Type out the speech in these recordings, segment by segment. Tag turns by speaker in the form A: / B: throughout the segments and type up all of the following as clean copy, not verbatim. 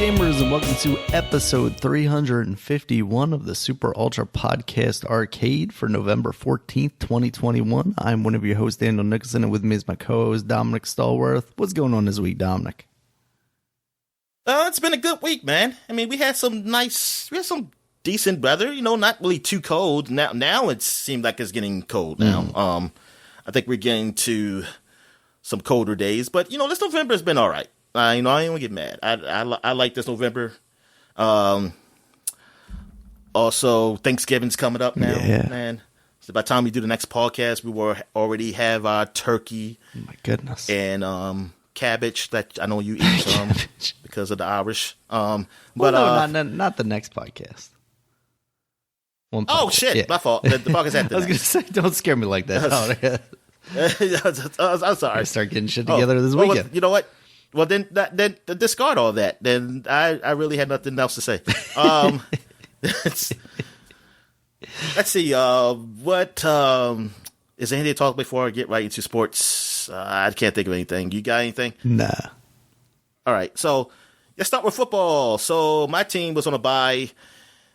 A: gamers, and welcome to episode 351 of the Super Ultra Podcast Arcade for November 14th, 2021. I'm one of your hosts, Daniel Nicholson, and with me is my co-host, Dominic Stallworth. What's going on this week, Dominic?
B: It's been a good week, man. I mean, we had some decent weather, not really too cold. Now it seems like it's getting cold now. I think we're getting to some colder days, but this November has been all right. I ain't gonna get mad. I like this November. Also, Thanksgiving's coming up now, man. So by the time we do the next podcast, we will already have our turkey.
A: Oh my goodness.
B: And cabbage that I know you eat because of the Irish.
A: But not the next podcast.
B: Oh shit, yeah. My fault. The podcast after.
A: I was gonna say, don't scare me like that.
B: I'm sorry.
A: I start getting shit together this weekend.
B: Well, you know what? Well, then discard all that. Then I really had nothing else to say. Let's see. What is there anything to talk before I get right into sports? I can't think of anything. You got anything?
A: Nah.
B: All right. So let's start with football. So my team was on a bye,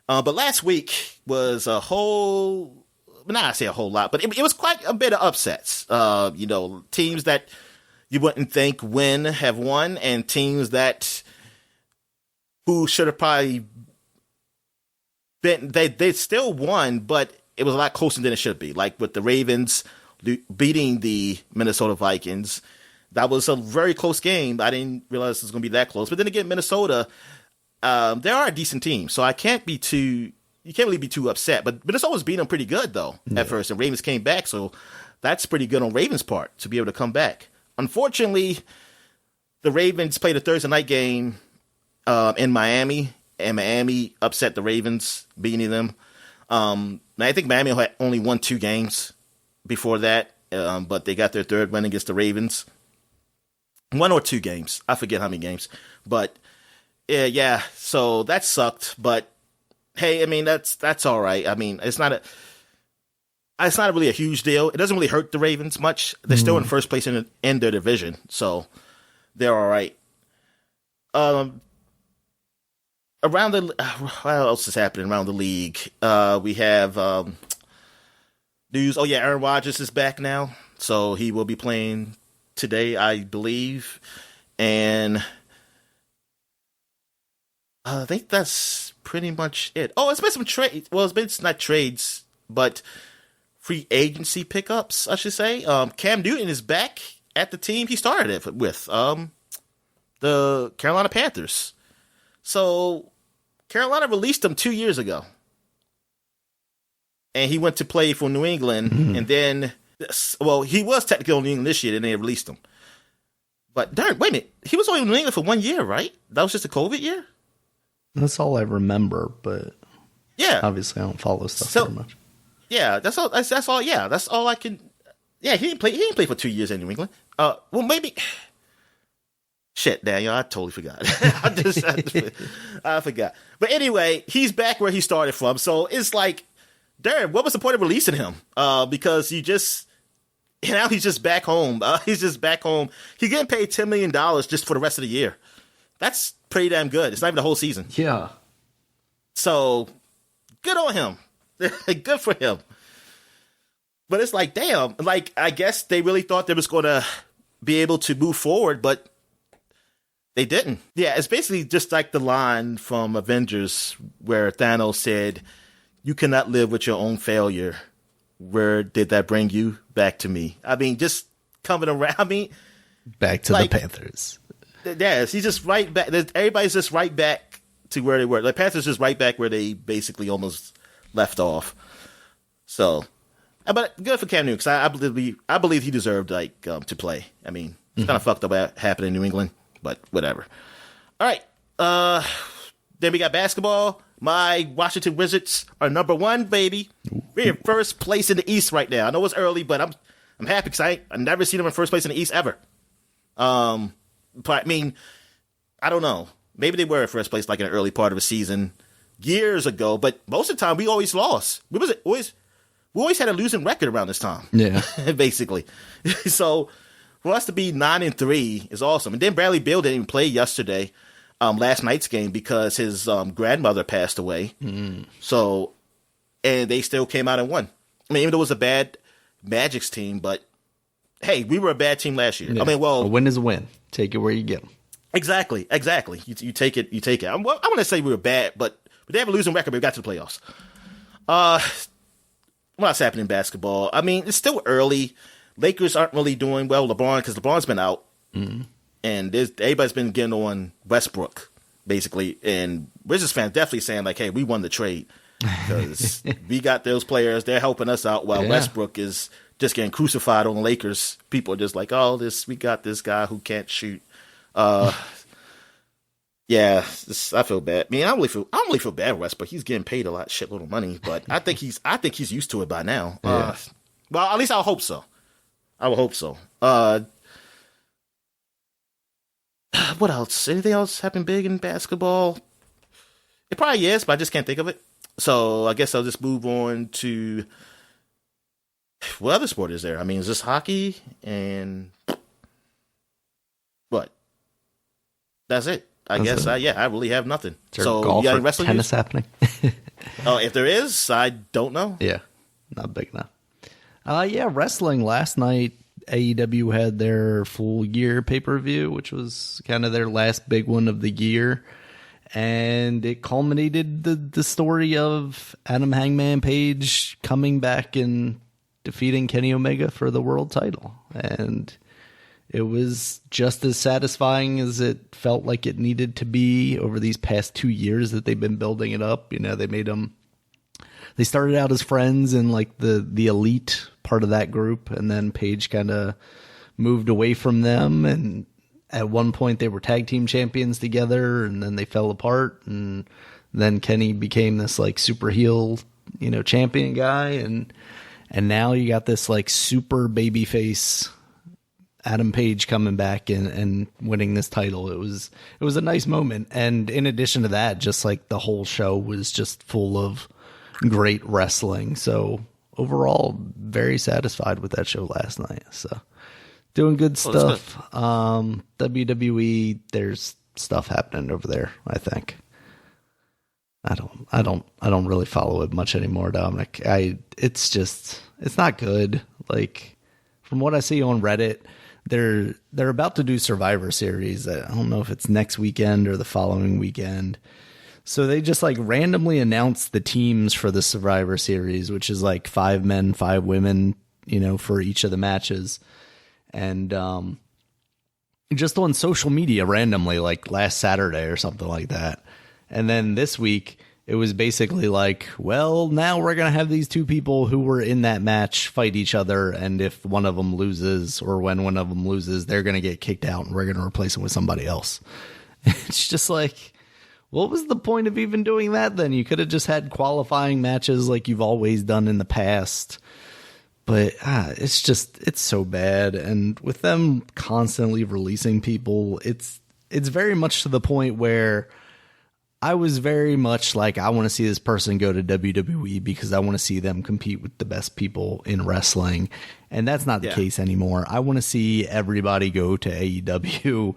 B: but last week was a whole. Not I say a whole lot, but it was quite a bit of upsets. Teams that you wouldn't think have won, and teams that who should have probably been they still won, but it was a lot closer than it should be. Like with the Ravens beating the Minnesota Vikings, that was a very close game. I didn't realize it was going to be that close. But then again, Minnesota, they are a decent team, so you can't really be too upset. But Minnesota was beating them pretty good though at first, and Ravens came back, so that's pretty good on Ravens' part to be able to come back. Unfortunately, the Ravens played a Thursday night game in Miami, and Miami upset the Ravens, beating them. I think Miami had only won 2 games before that, but they got their third win against the Ravens. 1 or 2 games. I forget how many games. But, yeah, so that sucked. But, hey, I mean, that's all right. I mean, it's not really a huge deal. It doesn't really hurt the Ravens much. They're still in first place in their division, so they're all right. Around what else is happening around the league? We have news. Oh yeah, Aaron Rodgers is back now, so he will be playing today, I believe, and I think that's pretty much it. Oh, it's been some trades. Well, it's not trades, but free agency pickups, I should say. Cam Newton is back at the team he started it with, the Carolina Panthers. So Carolina released him 2 years ago, and he went to play for New England. And then, he was technically on New England this year, and they released him. But darn, wait a minute, he was only in New England for 1 year, right? That was just a COVID year.
A: That's all I remember, but
B: yeah,
A: obviously I don't follow stuff very much.
B: Yeah, that's all. Yeah, that's all I can. Yeah, he didn't play for 2 years in New England. Well, maybe. Shit, Daniel, I totally forgot. I forgot. But anyway, he's back where he started from. So it's like, darn, what was the point of releasing him? Because now he's just back home. He's just back home. He's getting paid $10 million just for the rest of the year. That's pretty damn good. It's not even the whole season.
A: Yeah.
B: So good on him. Good for him. But it's like, damn, like, I guess they really thought they was going to be able to move forward, but they didn't. Yeah, it's basically just like the line from Avengers where Thanos said, "You cannot live with your own failure. Where did that bring you? Back to me." I mean, just coming around. I mean,
A: back to the Panthers.
B: Yes, he's just right back. Everybody's just right back to where they were. The Panthers just right back where they basically almost left off. So, but good for Cam Newton, because I believe he deserved to play. I mean, it's kind of fucked up what happened in New England, but whatever. All right, then we got basketball. My Washington Wizards are number 1, baby. We're in first place in the East right now. I know it's early, but I'm happy because I've never seen them in first place in the East ever. But I mean, I don't know. Maybe they were in first place like in the early part of the season years ago, but most of the time we always lost. We always had a losing record around this time.
A: Yeah.
B: Basically. So for us to be 9-3 is awesome. And then Bradley Beal didn't even play yesterday. last night's game because his grandmother passed away. So, and they still came out and won. I mean, even though it was a bad Magic's team, but hey, we were a bad team last year.
A: Yeah.
B: I mean, well,
A: a win is a win. Take it where you get them.
B: Exactly. You take it. I want to say we were bad, but they have a losing record, but we got to the playoffs. What else happened in basketball? I mean, it's still early. Lakers aren't really doing well. Because LeBron's been out. And everybody's been getting on Westbrook, basically. And Wizards fans definitely saying, like, hey, we won the trade. Because we got those players. They're helping us out while Westbrook is just getting crucified on the Lakers. People are just like, oh, we got this guy who can't shoot. I feel bad. I mean, I don't really feel bad for Westbrook. He's getting paid a shitload of money, but I think he's used to it by now. Well, at least I hope so. I would hope so. What else? Anything else happen big in basketball? It probably is, but I just can't think of it. So I guess I'll just move on to what other sport is there? I mean, is this hockey and what? That's it. I really have nothing.
A: So golf
B: you got
A: or
B: wrestling
A: tennis
B: news?
A: happening?
B: If there is, I don't know.
A: Yeah, not big enough. Wrestling last night. AEW had their full year pay-per-view, which was kind of their last big one of the year. And it culminated the story of Adam Hangman Page coming back and defeating Kenny Omega for the world title. And it was just as satisfying as it felt like it needed to be over these past 2 years that they've been building it up. You know, they started out as friends in like the elite part of that group, and then Page kind of moved away from them, and at one point they were tag team champions together, and then they fell apart, and then Kenny became this like super heel, champion guy, and now you got this like super babyface Adam Page coming back and winning this title. It was a nice moment, and in addition to that, just like the whole show was just full of great wrestling. So overall, very satisfied with that show last night. So doing good stuff. WWE, there's stuff happening over there, I think. I don't really follow it much anymore, Dominic. It's not good. Like, from what I see on Reddit, they're about to do Survivor Series. I don't know if it's next weekend or the following weekend. So they just like randomly announced the teams for the Survivor Series, which is like 5 men, 5 women, for each of the matches. And just on social media randomly, like last Saturday or something like that. And then this week, it was basically like, well, now we're going to have these 2 people who were in that match fight each other. And if one of them loses, or when one of them loses, they're going to get kicked out and we're going to replace them with somebody else. It's just like, what was the point of even doing that then? You could have just had qualifying matches like you've always done in the past. But it's so bad. And with them constantly releasing people, it's very much to the point where I was very much like, I want to see this person go to WWE because I want to see them compete with the best people in wrestling. And that's not the case anymore. I want to see everybody go to AEW.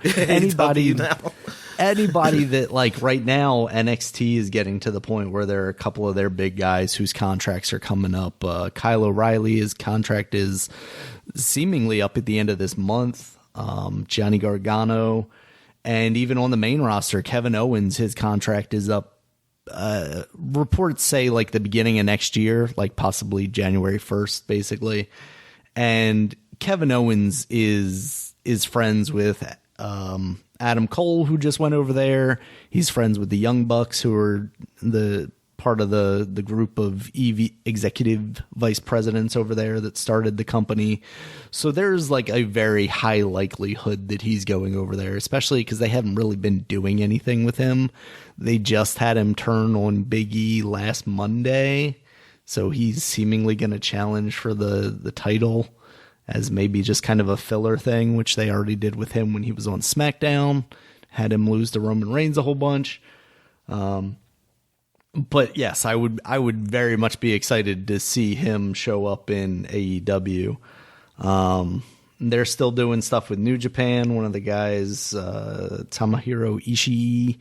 A: Anybody that, like, right now, NXT is getting to the point where there are a couple of their big guys whose contracts are coming up. Kyle O'Reilly, his contract is seemingly up at the end of this month. Johnny Gargano. And even on the main roster, Kevin Owens, his contract is up. Reports say like the beginning of next year, like possibly January 1st, basically. And Kevin Owens is friends with Adam Cole, who just went over there. He's friends with the Young Bucks, who are the part of the group of executive vice presidents over there that started the company. So there's like a very high likelihood that he's going over there, especially because they haven't really been doing anything with him. They just had him turn on Big E last Monday. So he's seemingly going to challenge for the title as maybe just kind of a filler thing, which they already did with him when he was on SmackDown, had him lose to Roman Reigns a whole bunch. But yes, I would very much be excited to see him show up in AEW. They're still doing stuff with New Japan. One of the guys, Tomohiro Ishii,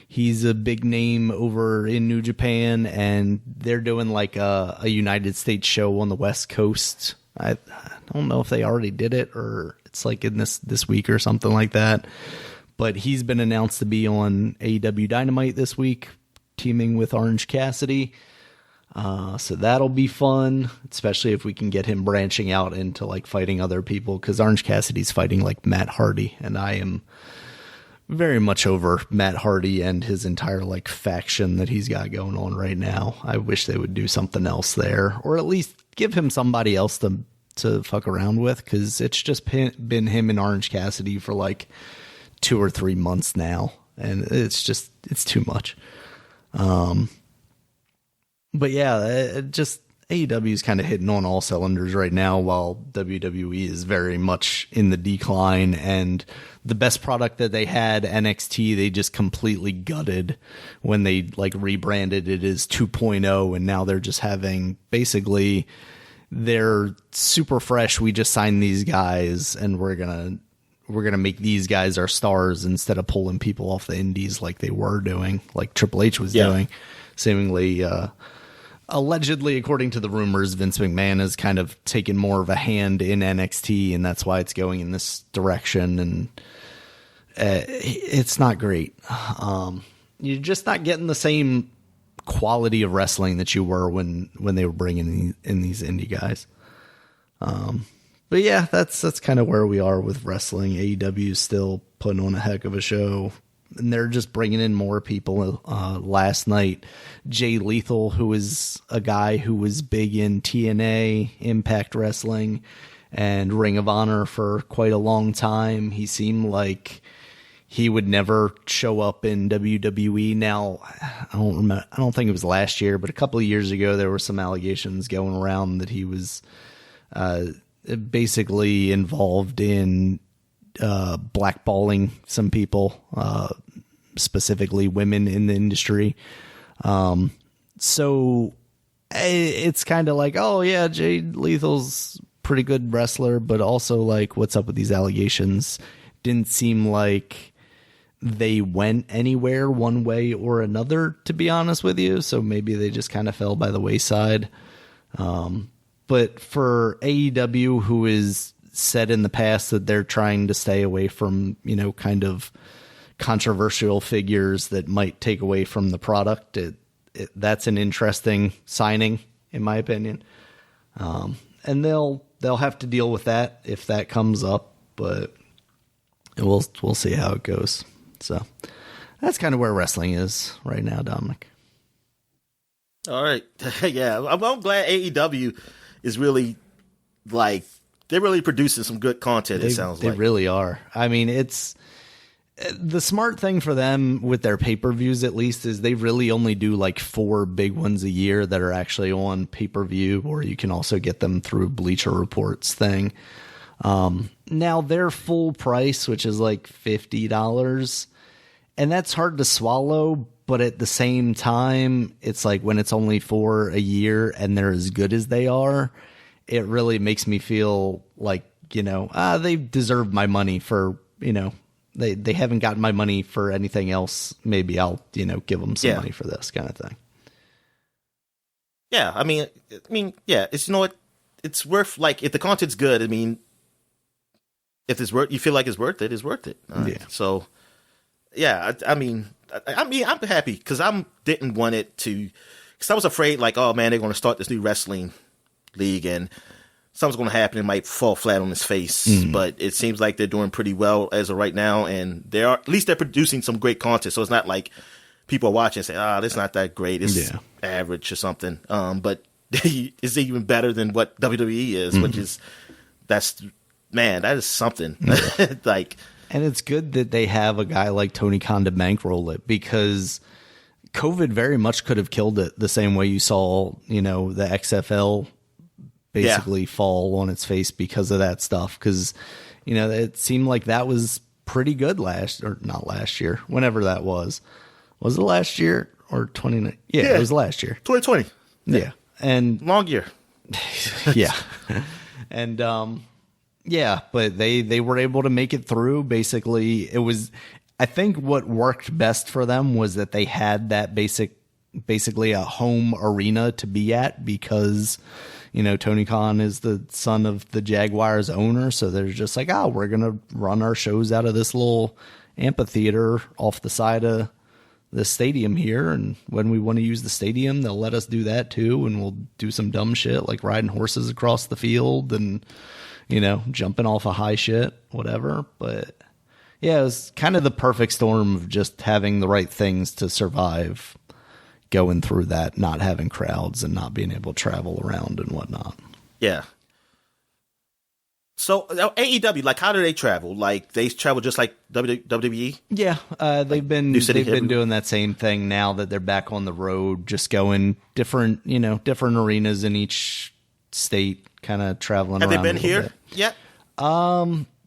A: he's a big name over in New Japan, and they're doing like a United States show on the West Coast. I don't know if they already did it or it's like in this week or something like that. But he's been announced to be on AEW Dynamite this week, teaming with Orange Cassidy. So that'll be fun, especially if we can get him branching out into like fighting other people, because Orange Cassidy's fighting like Matt Hardy, and I am very much over Matt Hardy and his entire like faction that he's got going on right now. I wish they would do something else there, or at least give him somebody else to fuck around with, because it's just been him and Orange Cassidy for like 2 or 3 months now, and it's too much. But yeah, just AEW is kind of hitting on all cylinders right now, while WWE is very much in the decline. And the best product that they had, NXT, they just completely gutted when they like rebranded it as 2.0, and now they're just having basically they're super fresh. We just signed these guys, and we're gonna make these guys our stars instead of pulling people off the indies like they were doing, like Triple H was doing, seemingly. Allegedly, according to the rumors, Vince McMahon has kind of taken more of a hand in NXT, and that's why it's going in this direction. And it's not great. You're just not getting the same quality of wrestling that you were when they were bringing in these indie guys. But yeah, that's kind of where we are with wrestling. AEW is still putting on a heck of a show, and they're just bringing in more people. Last night, Jay Lethal, who is a guy who was big in TNA, Impact Wrestling, and Ring of Honor for quite a long time. He seemed like he would never show up in WWE. Now, I don't think it was last year, but a couple of years ago, there were some allegations going around that he was basically involved in blackballing some people, specifically women in the industry. So it's kind of like, oh yeah, Jay Lethal's pretty good wrestler, but also like, what's up with these allegations? Didn't seem like they went anywhere one way or another, to be honest with you. So maybe they just kind of fell by the wayside. But for AEW, who is said in the past that they're trying to stay away from, kind of controversial figures that might take away from the product, that's an interesting signing, in my opinion. And they'll have to deal with that if that comes up, but we'll see how it goes. So that's kind of where wrestling is right now, Dominic.
B: All right. Yeah, I'm glad AEW is really like, they're really producing some good content. It sounds like
A: they really are. I mean, it's the smart thing for them with their pay-per-views, at least, is they really only do like 4 big ones a year that are actually on pay-per-view, or you can also get them through Bleacher Report's thing. Now their full price, which is like $50, and that's hard to swallow. But at the same time, it's like when it's only 4 a year and they're as good as they are, it really makes me feel like, they deserve my money for, they haven't gotten my money for anything else. Maybe I'll, give them some money for this kind of thing.
B: Yeah. I mean, yeah, it's, it's worth, like, if the content's good, I mean, if it's worth, you feel like it's worth it, it's worth it. Yeah. So, yeah, I'm happy because I didn't want it to, because I was afraid, like, oh man, they're going to start this new wrestling league and something's going to happen. It might fall flat on its face, but it seems like they're doing pretty well as of right now, and at least they're producing some great content. So it's not like people are watching and say, this is not that great. It's average or something. But it's even better than what WWE is, which is, that is something. Like,
A: and it's good that they have a guy like Tony Khan to bankroll it, because COVID very much could have killed it the same way you saw, the XFL basically fall on its face because of that stuff. Because, it seemed like that was pretty good not last year, whenever that was. Was it last year or 20? Yeah, it was last year.
B: 2020.
A: Yeah. And
B: long year.
A: Yeah. And, Yeah, but they were able to make it through. Basically, I think what worked best for them was that they had that basically a home arena to be at, because Tony Khan is the son of the Jaguars owner, so they're just like, we're gonna run our shows out of this little amphitheater off the side of the stadium here, and when we want to use the stadium, they'll let us do that too, and we'll do some dumb shit like riding horses across the field and jumping off a high shit, whatever. But yeah, it was kind of the perfect storm of just having the right things to survive going through that, not having crowds and not being able to travel around and whatnot.
B: Yeah. So AEW, like, how do they travel? Like, they travel just like WWE?
A: Yeah, they've been doing that same thing now that they're back on the road, just going different arenas in each state, kind of traveling around.
B: Have they been here yet?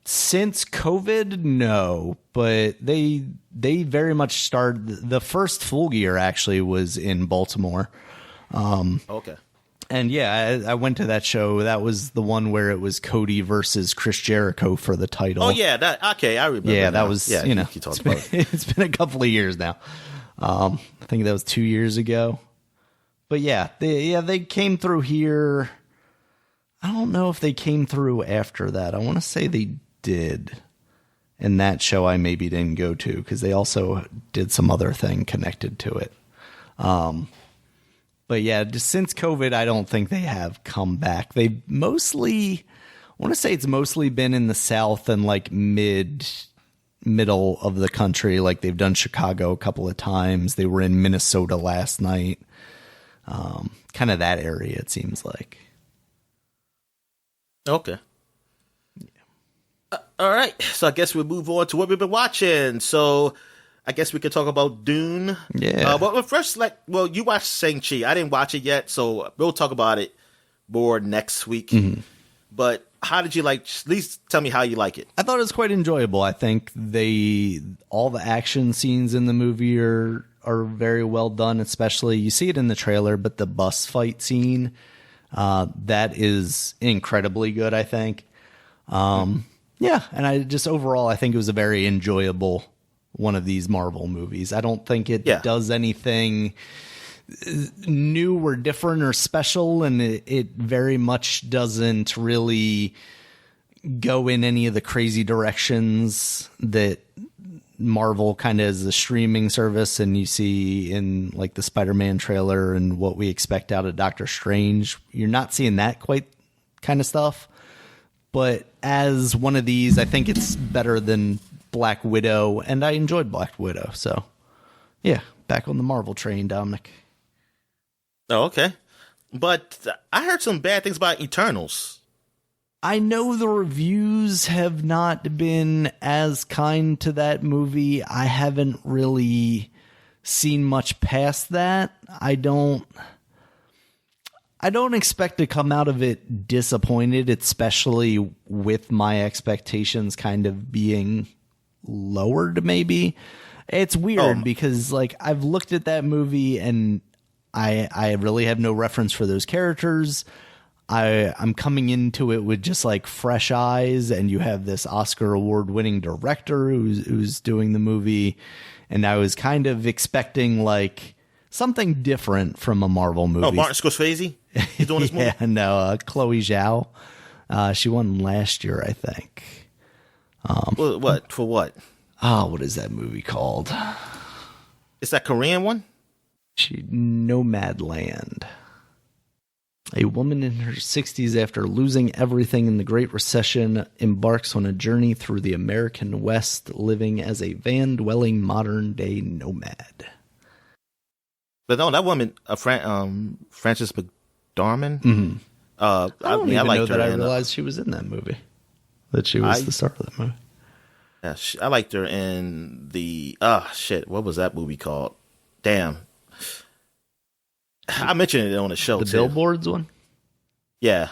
A: Since COVID, no, but they very much started. The first Full Gear actually was in Baltimore.
B: Okay.
A: And yeah, I went to that show. That was the one where it was Cody versus Chris Jericho for the title.
B: Oh yeah, I remember.
A: Yeah,
B: that
A: was
B: it's
A: been a couple of years now. I think that was 2 years ago. But yeah, they came through here. I don't know if they came through after that. I want to say they did. And that show I maybe didn't go to because they also did some other thing connected to it. But yeah, just since COVID, I don't think they have come back. They mostly, I want to say it's mostly been in the South and like middle of the country. Like they've done Chicago a couple of times. They were in Minnesota last night. Kind of that area, it seems like.
B: Okay. Yeah. All right. So I guess we'll move on to what we've been watching. So I guess we could talk about Dune.
A: Yeah.
B: But first, you watched Shang-Chi. I didn't watch it yet, so we'll talk about it more next week. Mm-hmm. But how did you at least tell me how you like it?
A: I thought it was quite enjoyable. I think all the action scenes in the movie are very well done, especially, you see it in the trailer, but the bus fight scene, that is incredibly good, I think. Yeah, and I just overall, I think it was a very enjoyable one of these Marvel movies. I don't think it does anything new or different or special, and it very much doesn't really go in any of the crazy directions that Marvel kind of is a streaming service and you see in like the Spider-Man trailer and what we expect out of Doctor Strange. You're not seeing that quite kind of stuff. But as one of these, I think it's better than Black Widow, and I enjoyed Black Widow. So, yeah, back on the Marvel train, Dominic.
B: Oh, okay. But I heard some bad things about Eternals.
A: I know the reviews have not been as kind to that movie. I haven't really seen much past that. I don't expect to come out of it disappointed, especially with my expectations kind of being lowered, maybe. It's weird because I've looked at that movie and I really have no reference for those characters. I'm coming into it with just fresh eyes, and you have this Oscar award winning director who's doing the movie. And I was kind of expecting something different from a Marvel movie.
B: Oh, Martin Scorsese? He's doing this movie?
A: Yeah, no, Chloe Zhao. She won last year, I think.
B: What? For what?
A: What is that movie called?
B: Is that Korean one?
A: Nomadland. A woman in her 60s, after losing everything in the Great Recession, embarks on a journey through the American West, living as a van-dwelling modern-day nomad.
B: But no, that woman, Frances McDormand.
A: Mm-hmm. I don't even know that I
B: in,
A: realized she was in that movie. That she was the star of that movie.
B: Yeah, I liked her in the what was that movie called? Damn, I mentioned it on the show.
A: The Billboards one.
B: Yeah.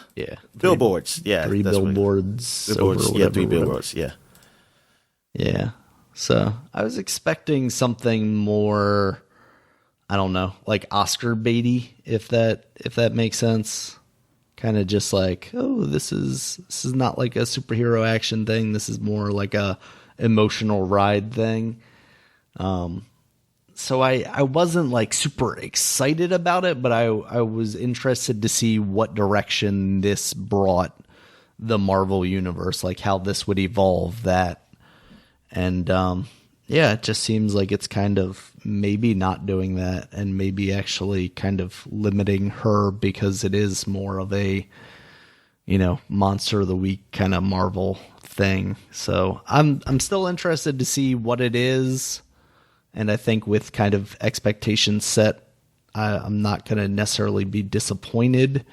B: Billboards. Yeah,
A: 3 billboards.
B: Yeah, 3 billboards. Yeah.
A: Yeah. So I was expecting something more, I don't know, like Oscar baity, if that makes sense. kind of just like, oh, this is not like a superhero action thing. This is more like a emotional ride thing. So I wasn't like super excited about it, but I was interested to see what direction this brought the Marvel universe, like how this would evolve that. And yeah, it just seems like it's kind of maybe not doing that, and maybe actually kind of limiting her, because it is more of a, monster of the week kind of Marvel thing. So I'm still interested to see what it is. And I think with kind of expectations set, I'm not going to necessarily be disappointed,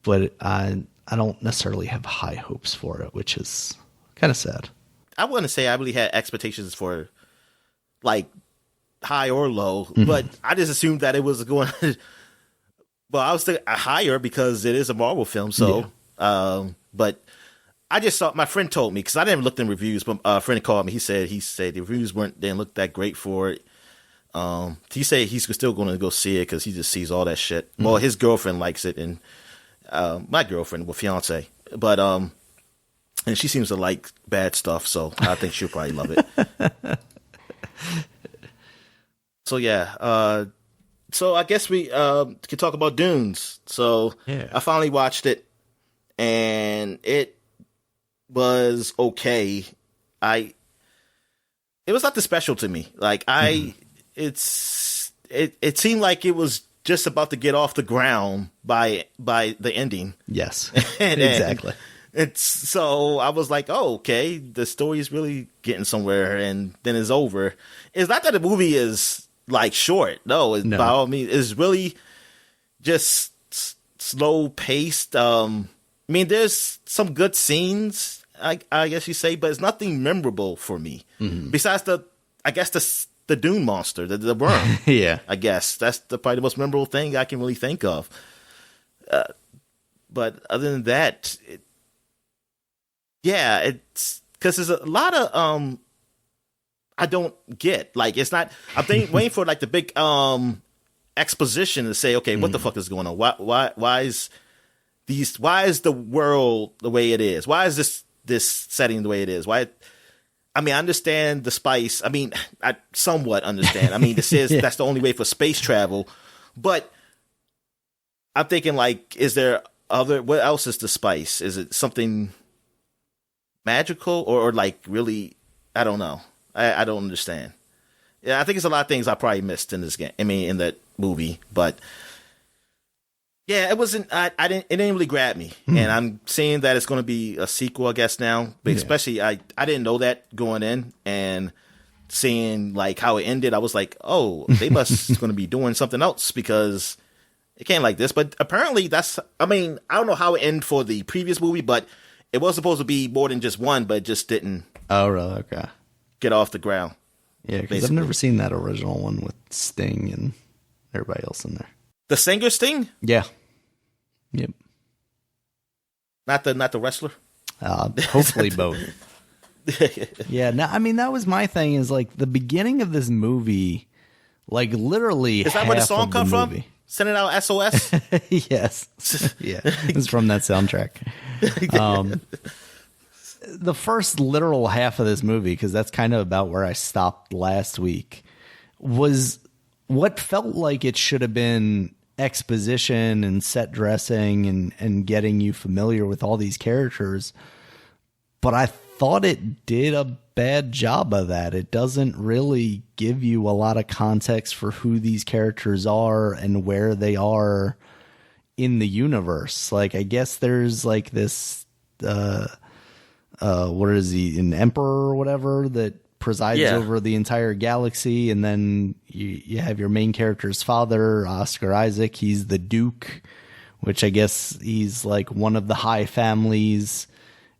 A: but I don't necessarily have high hopes for it, which is kind of sad.
B: I wouldn't say I really had expectations for like high or low, but I just assumed that it was going. Well, I was thinking higher because it is a Marvel film. So, but I just saw, my friend told me, because I didn't look in reviews, but a friend called me. He said the reviews didn't look that great for it. He said he's still going to go see it because he just sees all that shit. Well, his girlfriend likes it, and my girlfriend, well, fiance, but and she seems to like bad stuff, so I think she'll probably love it. So yeah, so I guess we could talk about Dunes. So yeah. I finally watched it, and it was okay. It was nothing special to me. Like it seemed like it was just about to get off the ground by the ending.
A: Yes, exactly.
B: So I was like, oh, okay, the story is really getting somewhere, and then it's over. It's not that the movie is like short. No. By all means, it's really just slow paced. I mean, there's some good scenes, I guess you say, but it's nothing memorable for me. Besides the Dune monster, the worm.
A: Yeah,
B: I guess that's probably the most memorable thing I can really think of. But other than that, it's because there's a lot of I don't get. Like, it's not. Waiting for like the big exposition to say, okay, what the fuck is going on? Why is the world the way it is? Why is this setting the way it is? Why? I mean, I understand the spice. I mean, I somewhat understand. I mean, this is that's the only way for space travel, but I'm thinking, like, is there what else is the spice? Is it something magical or like really? I don't know. I don't understand. Yeah, I think it's a lot of things I probably missed in this game. I mean, in that movie, but yeah, it wasn't. It didn't really grab me, and I'm seeing that it's going to be a sequel, I guess now. But especially, I didn't know that going in, and seeing like how it ended, I was like, oh, they must going to be doing something else because it can't like this. But apparently, I mean, I don't know how it ended for the previous movie, but it was supposed to be more than just one, but it just didn't.
A: Oh, really? Okay.
B: Get off the ground.
A: Yeah, because I've never seen that original one with Sting and everybody else in there.
B: The singer Sting?
A: Yeah. Yep.
B: Not the wrestler?
A: Hopefully both. Yeah, no, I mean, that was my thing, is like the beginning of this movie, like literally
B: is that where the song come from? Send it out SOS?
A: Yes. Yeah. It's from that soundtrack. The first literal half of this movie, because that's kind of about where I stopped last week, was what felt like it should have been exposition and set dressing and getting you familiar with all these characters. But I thought it did a bad job of that. It doesn't really give you a lot of context for who these characters are and where they are in the universe. Like, I guess there's like this, what is he, an emperor or whatever that presides over the entire galaxy, and then you have your main character's father, Oscar Isaac. He's the Duke, which I guess he's like one of the high families,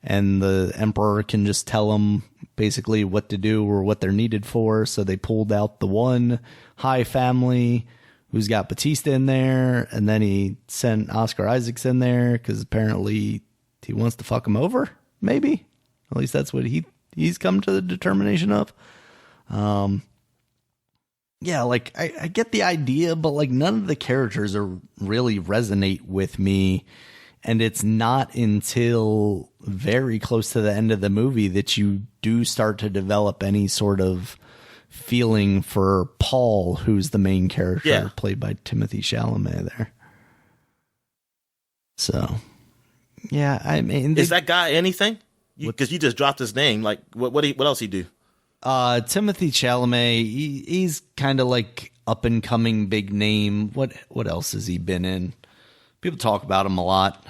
A: and the emperor can just tell them basically what to do or what they're needed for. So they pulled out the one high family who's got Batista in there, and then he sent Oscar Isaacs in there because apparently he wants to fuck him over. Maybe. At least that's what he's come to the determination of. Yeah, like I get the idea, but like none of the characters really resonate with me And it's not until very close to the end of the movie that you do start to develop any sort of feeling for Paul, who's the main character, played by Timothy Chalamet there. So, yeah, I mean...
B: Is that guy anything? Because you just dropped his name. Like, what else he do?
A: Timothy Chalamet, he's kind of like up-and-coming big name. What else has he been in? People talk about him a lot.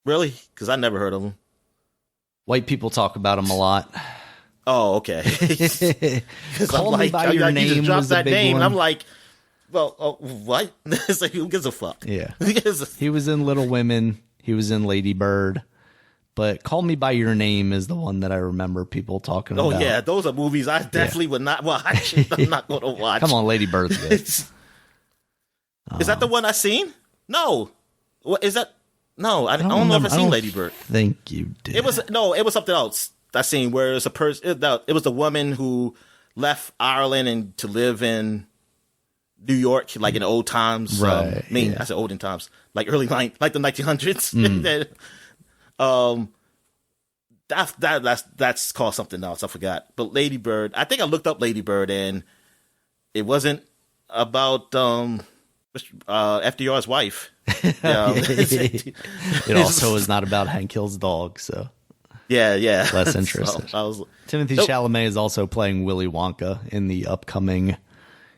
B: Really? Because I never heard of him.
A: White people talk about him a lot.
B: Oh, okay.
A: Call Me By Your Name. You just dropped that name,
B: and I'm like, well, what? It's like, who gives a fuck?
A: Yeah. He was in Little Women. He was in Lady Bird. But Call Me By Your Name is the one that I remember people talking about.
B: Oh, yeah. Those are movies I definitely would not watch. I'm not going to watch.
A: Come on, Lady Bird's good.
B: Is that the one I seen? No. What is that? No, I don't know if I seen Lady Bird.
A: Think you did.
B: It was something else I seen where it was a person. It was a woman who left Ireland and to live in New York, like in the old times. Right. I said olden times, like the 1900s. That's called something else. I forgot. But Lady Bird, I think I looked up Lady Bird, and it wasn't about FDR's wife.
A: It also is not about Hank Hill's dog, so
B: yeah.
A: Less interested. Timothy Chalamet is also playing Willy Wonka in the upcoming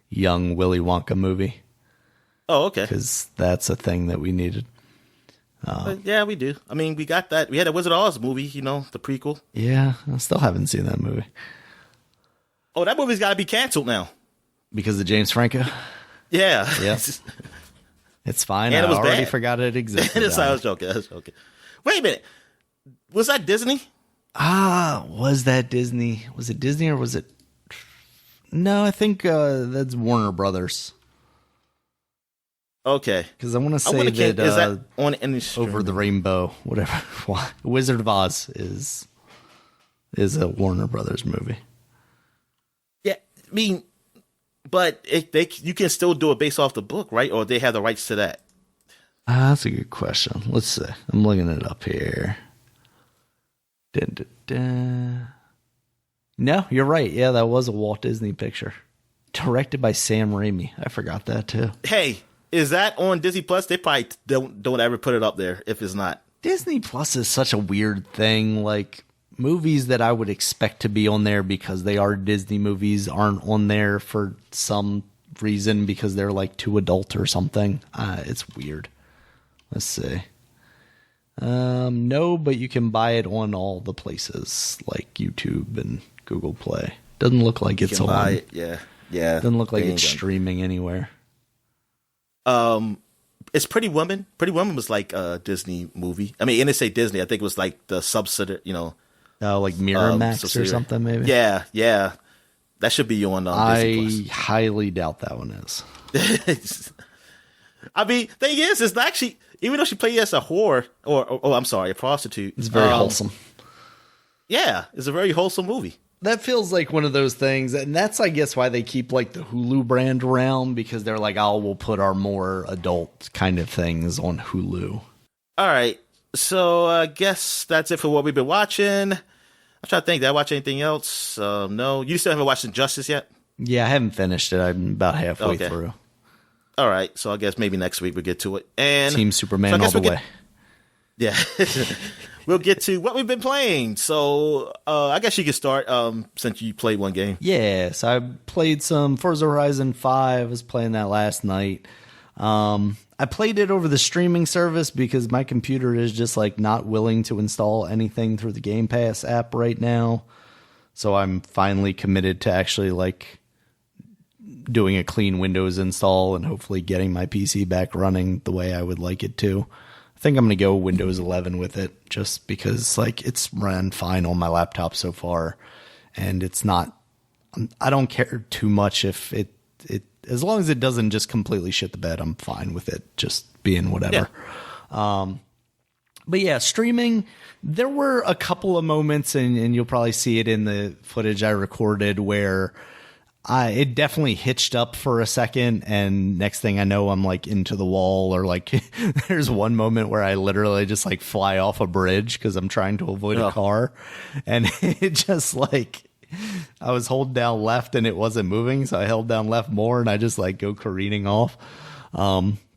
A: young Willy Wonka movie.
B: Oh, okay.
A: Because that's a thing that we needed.
B: Yeah, we do. I mean, we got that. We had a Wizard of Oz movie, the prequel.
A: Yeah, I still haven't seen that movie.
B: Oh, that movie's got to be canceled now.
A: Because of James Franco?
B: Yeah.
A: Yep. It's fine.
B: And
A: I already
B: bad.
A: forgot it existed.
B: I was joking. Wait a minute. Was that Disney?
A: Was that Disney? Was it Disney or was it... No, I think that's Warner Brothers.
B: Okay.
A: Because I want to say that,
B: is that on any
A: Over the Rainbow, whatever. Wizard of Oz is a Warner Brothers movie.
B: Yeah, I mean... But you can still do it based off the book, right? Or they have the rights to that?
A: That's a good question. Let's see. I'm looking it up here. No, you're right. Yeah, that was a Walt Disney picture. Directed by Sam Raimi. I forgot that too.
B: Hey, is that on Disney Plus? They probably don't ever put it up there if it's not.
A: Disney Plus is such a weird thing. Like... movies that I would expect to be on there because they are Disney movies aren't on there for some reason because they're like too adult or something. It's weird. Let's see. No, but you can buy it on all the places like YouTube and Google Play. Doesn't look like it's on.
B: Buy it. Yeah.
A: Doesn't look like it's streaming anywhere.
B: It's Pretty Woman. Pretty Woman was like a Disney movie. I mean, and they say Disney. I think it was like the subsidiary,
A: like Miramax or something, maybe.
B: Yeah. That should be on Disney Plus.
A: I highly doubt that one is.
B: I mean, thing is, it's actually, even though she played as a whore, a prostitute.
A: It's very wholesome.
B: Yeah, it's a very wholesome movie.
A: That feels like one of those things, and that's, I guess, why they keep like the Hulu brand around, because they're like, we'll put our more adult kind of things on Hulu.
B: All right. So I guess that's it for what we've been watching. I'm trying to think. Did I watch anything else? No. You still haven't watched Injustice yet?
A: Yeah, I haven't finished it. I'm about halfway through.
B: All right. So I guess maybe next week we'll get to it. And
A: Team Superman all the way.
B: Yeah. We'll get to what we've been playing. So I guess you can start since you played one game.
A: Yeah. So I played some Forza Horizon 5. I was playing that last night. I played it over the streaming service because my computer is just like not willing to install anything through the Game Pass app right now. So I'm finally committed to actually like doing a clean Windows install and hopefully getting my PC back running the way I would like it to. I think I'm going to go Windows 11 with it just because like it's run fine on my laptop so far, and it's not, I don't care too much if it as long as it doesn't just completely shit the bed, I'm fine with it just being whatever. Yeah. But yeah, streaming, there were a couple of moments, and you'll probably see it in the footage I recorded, where It definitely hitched up for a second, and next thing I know, I'm like into the wall, or like there's one moment where I literally just like fly off a bridge because I'm trying to avoid a car, and it just like I was holding down left and it wasn't moving, so I held down left more, and I just like go careening off.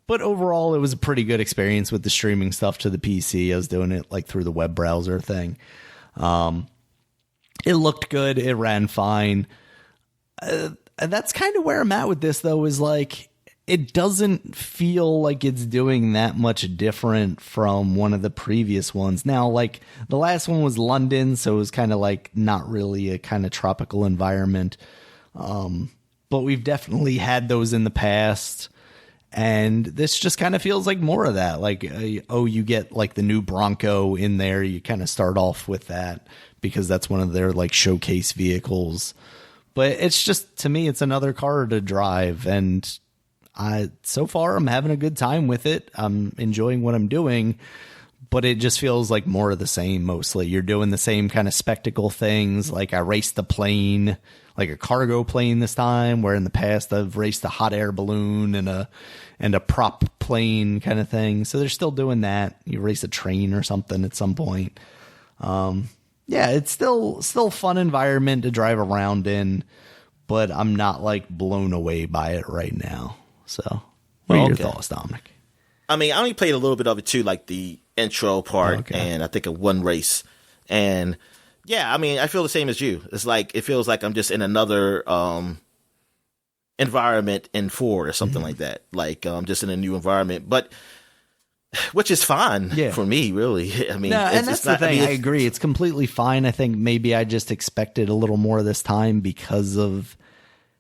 A: But overall, it was a pretty good experience with the streaming stuff to the PC. I was doing it like through the web browser thing. It looked good. It ran fine. That's kind of where I'm at with this, though, is like it doesn't feel like it's doing that much different from one of the previous ones. Now, like the last one was London, so it was kind of like not really a kind of tropical environment. But we've definitely had those in the past. And this just kind of feels like more of that. Like, you get like the new Bronco in there. You kind of start off with that because that's one of their like showcase vehicles. But it's just, to me, it's another car to drive. And so far, I'm having a good time with it. I'm enjoying what I'm doing. But it just feels like more of the same mostly. You're doing the same kind of spectacle things. Like I raced the plane, like a cargo plane this time, where in the past I've raced a hot air balloon and a prop plane kind of thing. So they're still doing that. You race a train or something at some point. Yeah, it's still a fun environment to drive around in, but I'm not like blown away by it right now. So what are your thoughts, Dominic?
B: I mean, I only played a little bit of it too, like the intro part, and I think of one race. And yeah, I mean, I feel the same as you. It's like, it feels like I'm just in another environment in 4 or something like that. Like, just in a new environment, but which is fine for me, really. I mean,
A: no, and that's the thing. I agree. It's completely fine. I think maybe I just expected a little more this time because of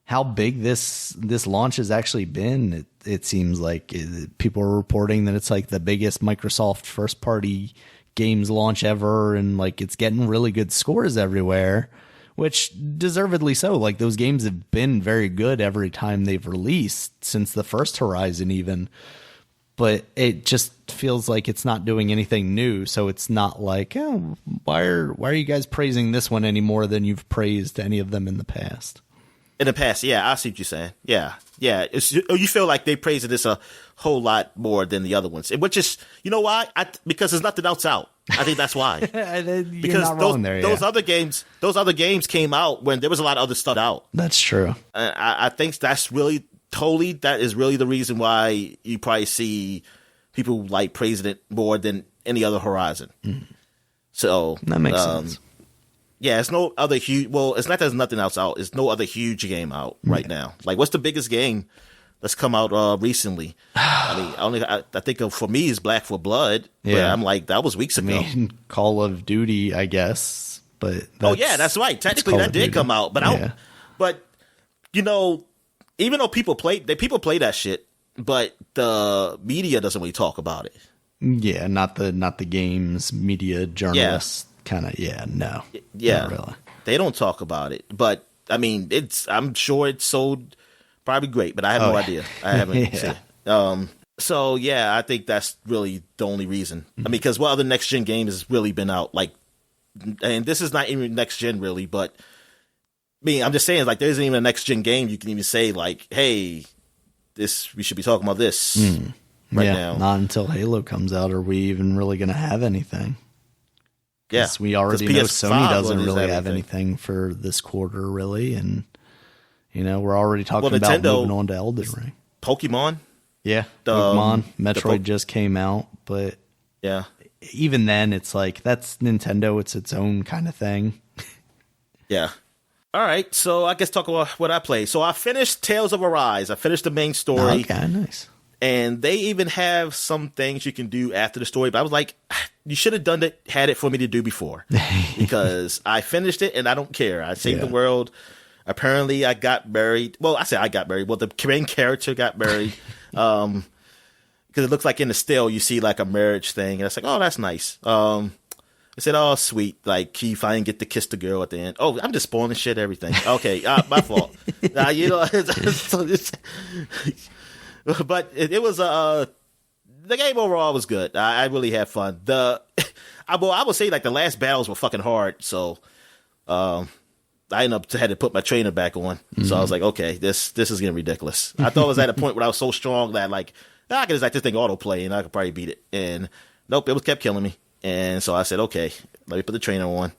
A: how big this launch has actually been. It seems like people are reporting that it's like the biggest Microsoft first party games launch ever, and like it's getting really good scores everywhere, which deservedly so. Like those games have been very good every time they've released since the first Horizon even. But it just feels like it's not doing anything new. So it's not like, oh, why are you guys praising this one any more than you've praised any of them in the past?
B: In the past, yeah, I see what you're saying. Yeah. You feel like they praised this a whole lot more than the other ones, which is, you know why? Because there's nothing else out. I think that's why. Because those other games came out when there was a lot of other stuff out.
A: That's true.
B: I think that's really that is really the reason why you probably see people like praising it more than any other Horizon. So
A: that makes sense.
B: Yeah, it's no other huge. Well, it's not that there's nothing else out. It's no other huge game out right now. Like, what's the biggest game that's come out recently? I mean, I think for me is Black for Blood. Yeah, but I'm like, that was weeks ago.
A: Call of Duty, I guess. But
B: that's right. Technically, that did come out. But but you know, even though people play that shit, but the media doesn't really talk about it.
A: Yeah, not the games media journalists kind of. Yeah, no.
B: Yeah,
A: not really.
B: They don't talk about it. But I mean, I'm sure it's sold probably great, but I have no idea. I haven't seen it. So yeah, I think that's really the only reason. I mean, because what other next gen games has really been out? Like, and this is not even next gen really, but I mean, I'm just saying, like, there isn't even a next gen game you can even say like, hey, we should be talking about this right now.
A: Not until Halo comes out are we even really going to have anything.
B: Yeah,
A: we already know Sony doesn't really have anything for this quarter, really, and you know we're already talking about moving on to Elden Ring.
B: Pokemon,
A: Pokemon, Metroid just came out, but even then, it's like that's Nintendo. It's its own kind of thing.
B: Yeah. All right, so I guess talk about what I played. So I finished Tales of Arise. I finished the main story.
A: Okay, nice.
B: And they even have some things you can do after the story. But I was like, you should have had it for me to do before. Because I finished it and I don't care. I saved the world. Apparently I got married. Well, I say I got married. Well, the main character got married. Because it looks like in the still you see like a marriage thing. And it's like, oh, that's nice. I said, oh, sweet. Like, he finally get to kiss the girl at the end. Oh, I'm just spoiling shit, everything. Okay, my fault. You know, but it was, the game overall was good. I really had fun. I would say, like, the last battles were fucking hard. So, I ended up had to put my trainer back on. So I was like, okay, this is getting ridiculous. I thought it was at a point where I was so strong that like I could just like this thing autoplay and I could probably beat it. And nope, it was kept killing me. And so I said, okay, let me put the trainer on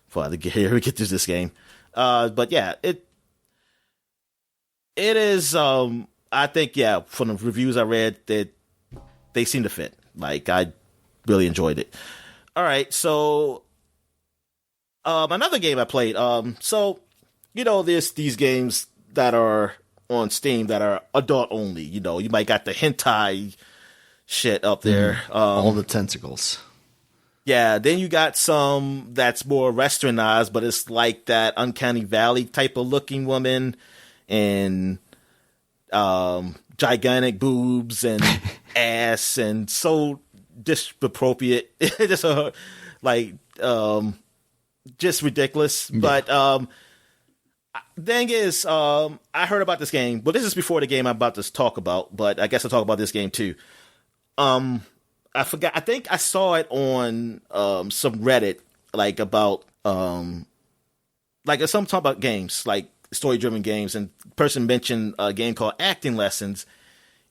B: before I get here. We get through this game. But yeah, it is. I think from the reviews I read that they seem to fit. Like I really enjoyed it. All right, so another game I played. So there's these games that are on Steam that are adult only. You might got the hentai shit up there.
A: All the tentacles.
B: Yeah, then you got some that's more westernized, but it's like that Uncanny Valley type of looking woman and gigantic boobs and ass and so disappropriate. Just just ridiculous. Yeah. But thing is, I heard about this game. Well, this is before the game I'm about to talk about, but I guess I'll talk about this game too. I forgot. I think I saw it on some Reddit, like about like some talk about games, like story-driven games, and person mentioned a game called Acting Lessons,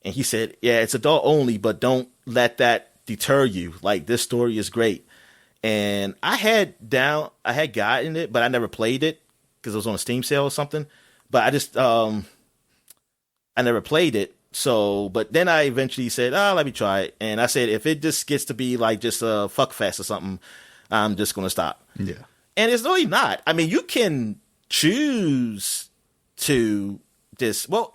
B: and he said, "Yeah, it's adult only, but don't let that deter you. Like this story is great." And I had gotten it, but I never played it because it was on a Steam sale or something. But I just I never played it. So, but then I eventually said, let me try it. And I said, if it just gets to be like just a fuck fest or something, I'm just going to stop.
A: Yeah.
B: And it's really not. I mean, you can choose to it's not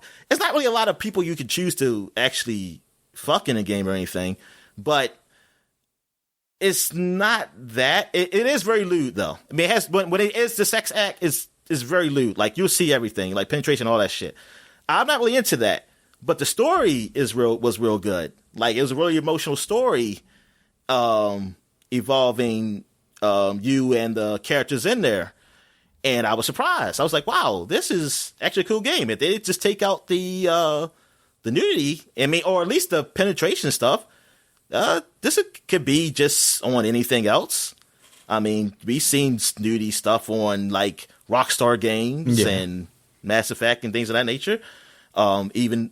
B: really a lot of people you can choose to actually fuck in a game or anything, but it's not that. It is very lewd though. I mean, it has, when it is the sex act is very lewd. Like you'll see everything, like penetration, all that shit. I'm not really into that. But the story was real good. Like it was a really emotional story, involving you and the characters in there. And I was surprised. I was like, "Wow, this is actually a cool game." If they just take out the nudity, or at least the penetration stuff, this could be just on anything else. I mean, we've seen nudity stuff on like Rockstar games and Mass Effect and things of that nature. Even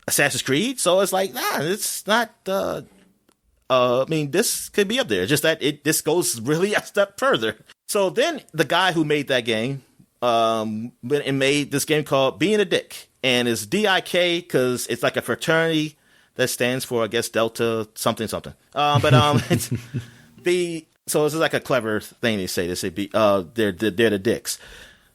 B: Assassin's Creed. So it's like, it's not. I mean, this could be up there. Just that this goes really a step further. So then the guy who made that game, went and made this game called Being a Dick, and it's DIK because it's like a fraternity that stands for, I guess, Delta something something. It's so this is like a clever thing they say. They say they're the dicks.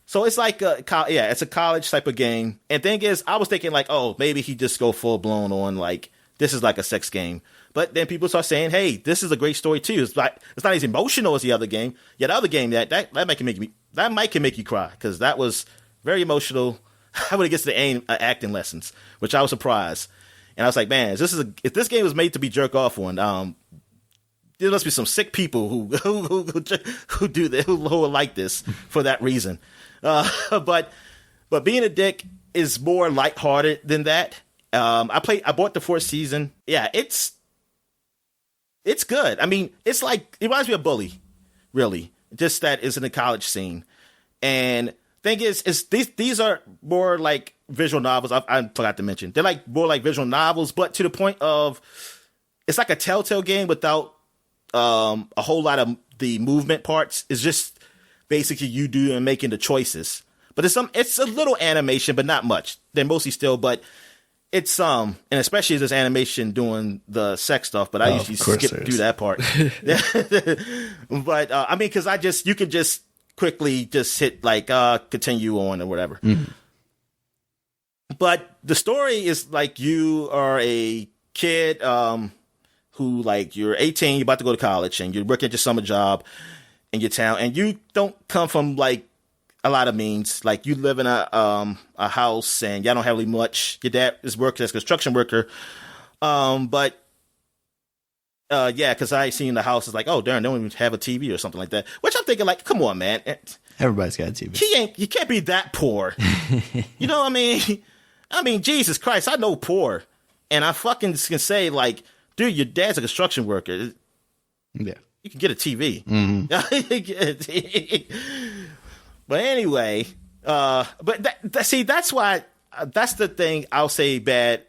B: So it's like it's a college type of game. And thing is, I was thinking like, oh, maybe he just go full blown on like this is like a sex game. But then people start saying, hey, this is a great story too. It's like it's not as emotional as the other game. Yeah, the other game that might can make you cry because that was very emotional. When it gets to the acting lessons, which I was surprised, and I was like, man, if this game was made to be jerk off on, there must be some sick people who do that, who are like this for that reason. But Being a Dick is more lighthearted than that. I bought the fourth season. Yeah, it's good. I mean, it's like, it reminds me of Bully, really. Just that it's in the college scene. And thing is these are more like visual novels. I forgot to mention. They're like more like visual novels, but to the point of, it's like a Telltale game without a whole lot of the movement parts. It's just basically you do and making the choices. But it's a little animation, but not much. They're mostly still, but it's and especially this animation doing the sex stuff, but I usually skip through that part. But I mean, because you could just quickly just hit like continue on or whatever. Mm-hmm. But the story is like you are a kid who, like, you're 18, you're about to go to college, and you're working at your summer job in your town, and you don't come from like a lot of means. Like, you live in a house, and y'all don't have really much. Your dad is working as a construction worker, because I seen the house is like, oh darn, they don't even have a TV or something like that. Which I'm thinking, like, come on, man,
A: everybody's got a TV.
B: You can't be that poor. You know what I mean? I mean, Jesus Christ, I know poor, and I fucking can say, like, dude, your dad's a construction worker.
A: Yeah.
B: You can get a TV.
A: Mm-hmm.
B: But anyway, see, that's why, that's the thing I'll say bad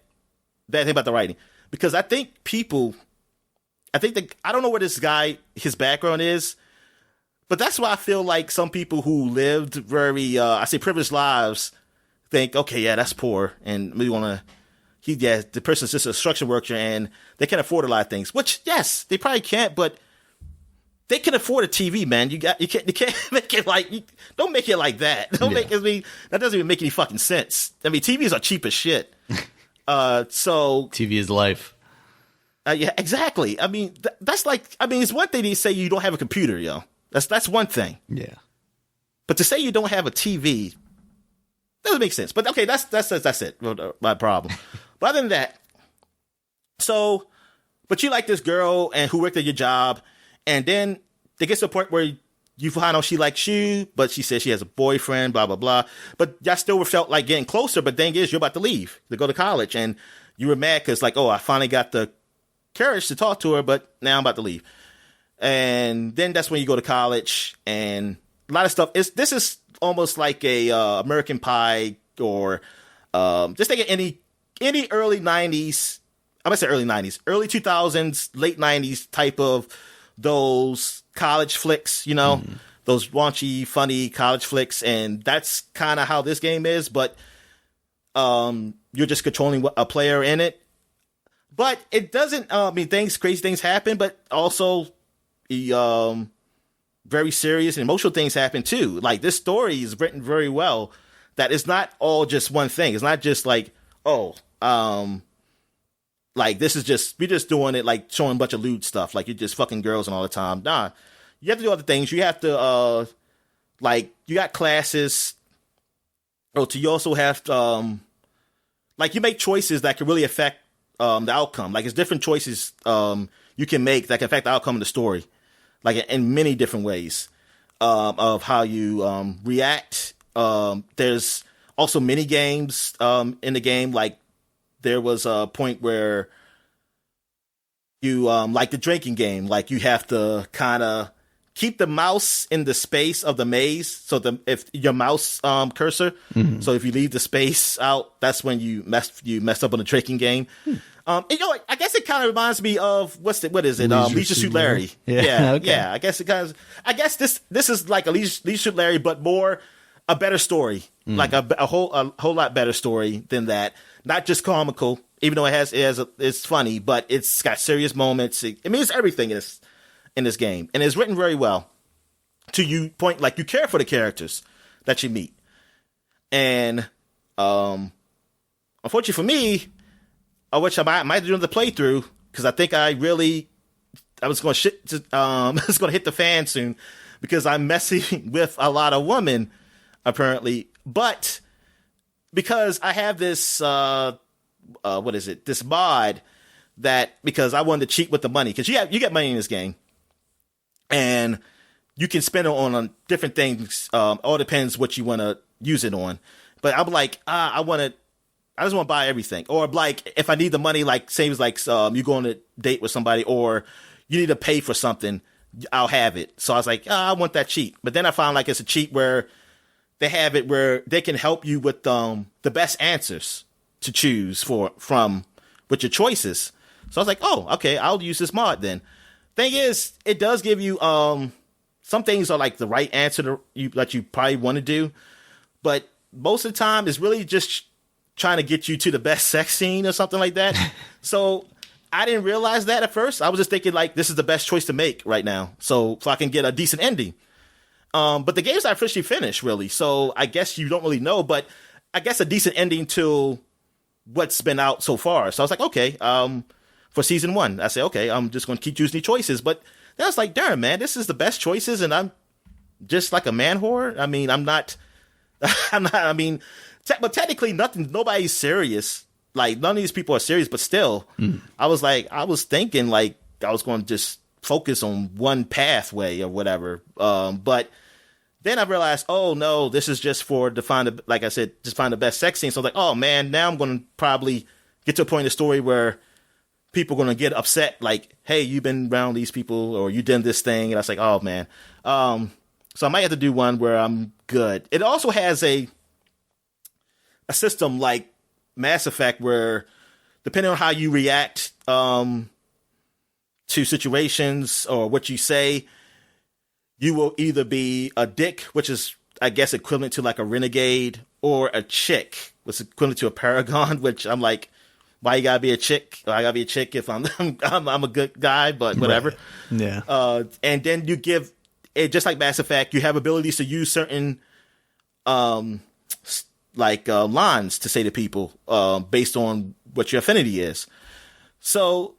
B: thing about the writing. Because I think I don't know where this guy, his background is, but that's why I feel like some people who lived very, privileged lives think, okay, yeah, that's poor, and we want to, the person's just a construction worker, and they can afford a lot of things. Which, yes, they probably can't, but they can afford a TV, man. You can't make it like, don't make it like that. Don't make it, that doesn't even make any fucking sense. I mean, TVs are cheap as shit. So
A: TV is life.
B: Yeah, exactly. I mean, that's like, I mean, it's one thing to say you don't have a computer, yo. That's one thing.
A: Yeah.
B: But to say you don't have a TV doesn't make sense. But okay, that's it. My problem. But other than that, but you like this girl and who worked at your job, and then it gets to a point where you find out she likes you, but she says she has a boyfriend, blah, blah, blah. But y'all still felt like getting closer, but thing is, you're about to leave to go to college, and you were mad because, like, oh, I finally got the courage to talk to her, but now I'm about to leave. And then that's when you go to college, and a lot of stuff. This is almost like a American Pie, or just take any early 90s, I'm going to say early 90s, early 2000s, late 90s type of those college flicks, you know, those raunchy, funny college flicks. And that's kind of how this game is, but you're just controlling a player in it. But it doesn't, crazy things happen, but also very serious and emotional things happen too. Like, this story is written very well, that it's not all just one thing. It's not just like, like, this is just, we're just doing it, like, showing a bunch of lewd stuff. Like, you're just fucking girls and all the time. Nah, you have to do other things. You have to, like, you got classes. You also have to, like, you make choices that can really affect the outcome. Like, it's different choices you can make that can affect the outcome of the story. Like, in many different ways of how you react. There's also mini games in the game. Like, there was a point where you, like the drinking game, like, you have to kind of keep the mouse in the space of the maze. So if your mouse cursor, so if you leave the space out, that's when you messed up on the drinking game. And, I guess it kind of reminds me of what is it? Leisure Suit Larry. Yeah. Okay. Yeah. I guess this is like a Leisure Suit Larry, but more a better story, like a whole lot better story than that. Not just comical, even though it's funny, but it's got serious moments. It's everything in this game, and it's written very well. To you point, like, you care for the characters that you meet, and unfortunately for me, which I might do the playthrough, because I think I was going it's going to hit the fan soon, because I'm messing with a lot of women apparently, but because I have this this mod that, because I wanted to cheat with the money, because you get money in this game, and you can spend it on different things. All depends what you want to use it on. But I'm like, I just want to buy everything. Or, like, if I need the money, like, say it's like you go on a date with somebody, or you need to pay for something, I'll have it. So I was like, I want that cheat. But then I found, like, it's a cheat where they have it where they can help you with the best answers to choose from with your choices. So I was like, oh, okay, I'll use this mod then. Thing is, it does give you some things are like the right answer that you probably want to do, but most of the time it's really just trying to get you to the best sex scene or something like that. So I didn't realize that at first. I was just thinking, like, this is the best choice to make right now, so I can get a decent ending. But the game's not officially finished, really, so I guess you don't really know, but I guess a decent ending to what's been out so far. So I was like, okay, for season 1, I said, okay, I'm just going to keep choosing these choices. But then I was like, damn, man, this is the best choices, and I'm just like a man whore. I mean, but technically nobody's serious. Like, none of these people are serious, but still, I was thinking, like, I was going to just focus on one pathway or whatever. But then I realized, oh no, this is just find the best sex scene. So I was like, oh man, now I'm going to probably get to a point in the story where people are going to get upset. Like, hey, you've been around these people, or you did this thing. And I was like, oh man. So So I might have to do one where I'm good. It also has a system like Mass Effect where, depending on how you react to situations or what you say, you will either be a dick, which is, I guess, equivalent to like a renegade, or a chick, which is equivalent to a paragon, which I'm like, why you gotta be a chick? I gotta be a chick if I'm I'm a good guy, but whatever.
A: Right. Yeah.
B: And then you give it, just like Mass Effect, you have abilities to use certain lines to say to people based on what your affinity is. So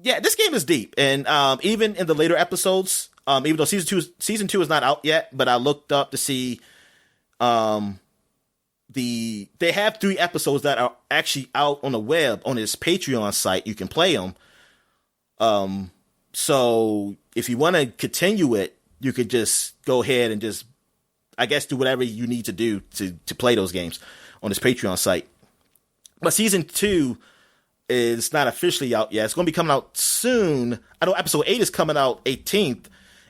B: yeah, this game is deep, and even in the later episodes, even though season two is not out yet, but I looked up to see they have 3 episodes that are actually out on the web on this Patreon site. You can play them. So if you want to continue it, you could just go ahead and just, I guess, do whatever you need to do to play those games on this Patreon site. But season 2 is not officially out yet. It's going to be coming out soon. I know episode 8 is coming out 18th.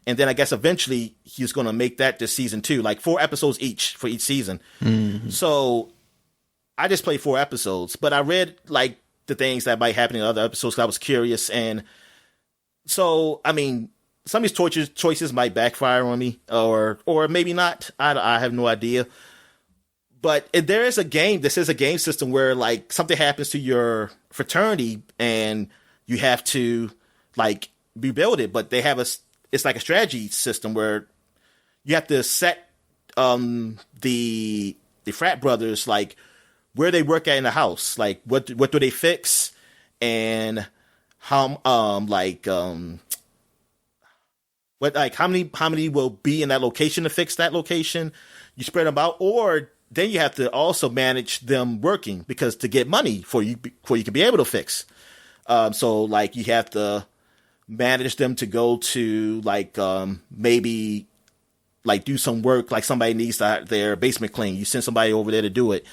B: And then I guess eventually he's going to make that to season 2, like 4 episodes each for each season. Mm-hmm. So I just played 4 episodes, but I read like the things that might happen in other episodes because I was curious. And so, I mean, some of these choices might backfire on me or maybe not. I have no idea. But there is a game, this is a game system where like something happens to your fraternity and you have to like rebuild it, but they have it's like a strategy system where you have to set the frat brothers, like where they work at in the house, like what do they fix, and how how many will be in that location to fix that location. You spread them out, or then you have to also manage them working, because to get money for you can be able to fix. So like you have to manage them to go to like maybe like do some work, like somebody needs their basement cleaned. You send somebody over there to do it,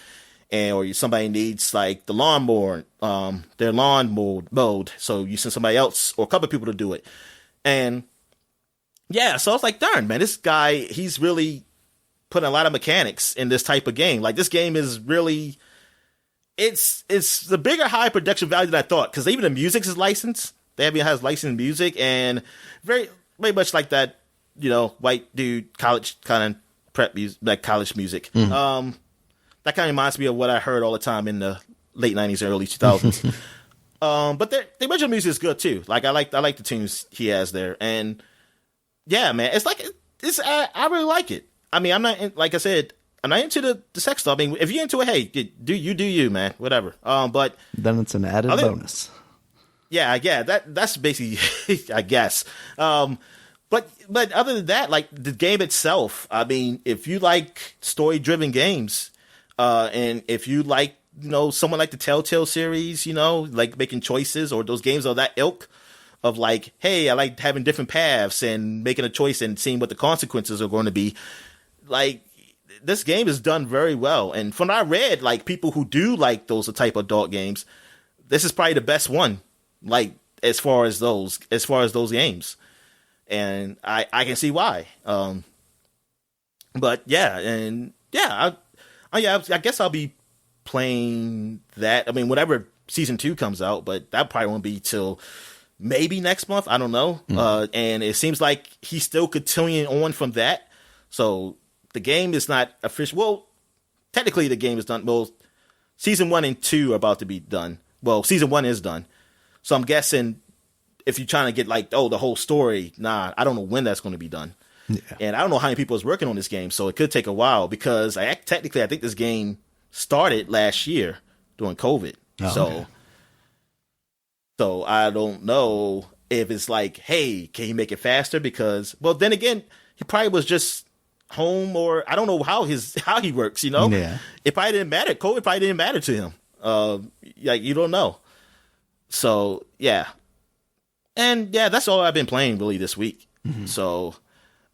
B: or somebody needs like the lawnmower, their lawn mowed. So you send somebody else or a couple of people to do it. And yeah, so I was like, darn, man, this guy, he's really putting a lot of mechanics in this type of game. Like this game is really, it's the bigger high production value than I thought, because even the music is licensed. They has licensed music, and very much like that, white dude college kind of prep music, like college music. Mm. That kind of reminds me of what I heard all the time in the late 90s, early 2000s. But the original music is good too. Like I like the tunes he has there, and yeah, man, it's like I really like it. I mean, I'm not like I said, I'm not into the sex stuff. I mean, if you're into it, hey, do you, man, whatever. But
A: then it's an added bonus.
B: Yeah, that's basically, I guess. But other than that, like the game itself, I mean, if you like story-driven games, and if you like, someone like the Telltale series, like making choices, or those games of that ilk of like, hey, I like having different paths and making a choice and seeing what the consequences are going to be. Like, this game is done very well. And from what I read, like people who do like those type of adult games, this is probably the best one. Like as far as those games, and I can see why. But yeah, and yeah, I guess I'll be playing that. I mean, whenever season 2 comes out, but that probably won't be till maybe next month. I don't know. And it seems like he's still continuing on from that. So the game is not official. Well, technically the game is done. Well, season 1 and 2 are about to be done. Well, season 1 is done. So I'm guessing if you're trying to get like, the whole story, I don't know when that's going to be done. Yeah. And I don't know how many people is working on this game, so it could take a while, because I think this game started last year during COVID. Okay. So I don't know if it's like, hey, can you make it faster? Because, well, then again, he probably was just home, or I don't know how he works, Yeah. It probably didn't matter. COVID probably didn't matter to him. Like, you don't know. So, yeah. And, yeah, that's all I've been playing, really, this week. Mm-hmm. So,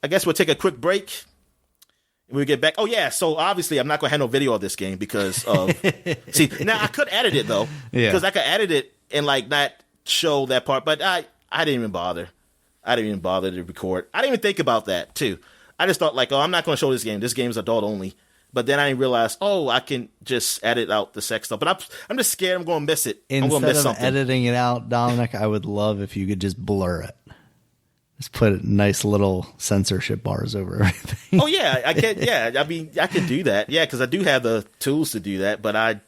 B: I guess we'll take a quick break. And we'll get back. Oh, yeah, so, obviously, I'm not going to have no video of this game because of... See, now, I could edit it, though. Yeah. Because I could edit it and, like, not show that part. But I didn't even bother. I didn't even bother to record. I didn't even think about that, too. I just thought like, oh, I'm not going to show this game. This game is adult only. But then I realized, oh, I can just edit out the sex stuff. But I'm just scared I'm going to miss it. I'm going to miss
A: Instead of
B: something.
A: editing it out, Dominic, I would love if you could just blur it. Just put nice little censorship bars over everything.
B: Oh, yeah. I can. Yeah. I mean, I can do that. Yeah, because I do have the tools to do that. But I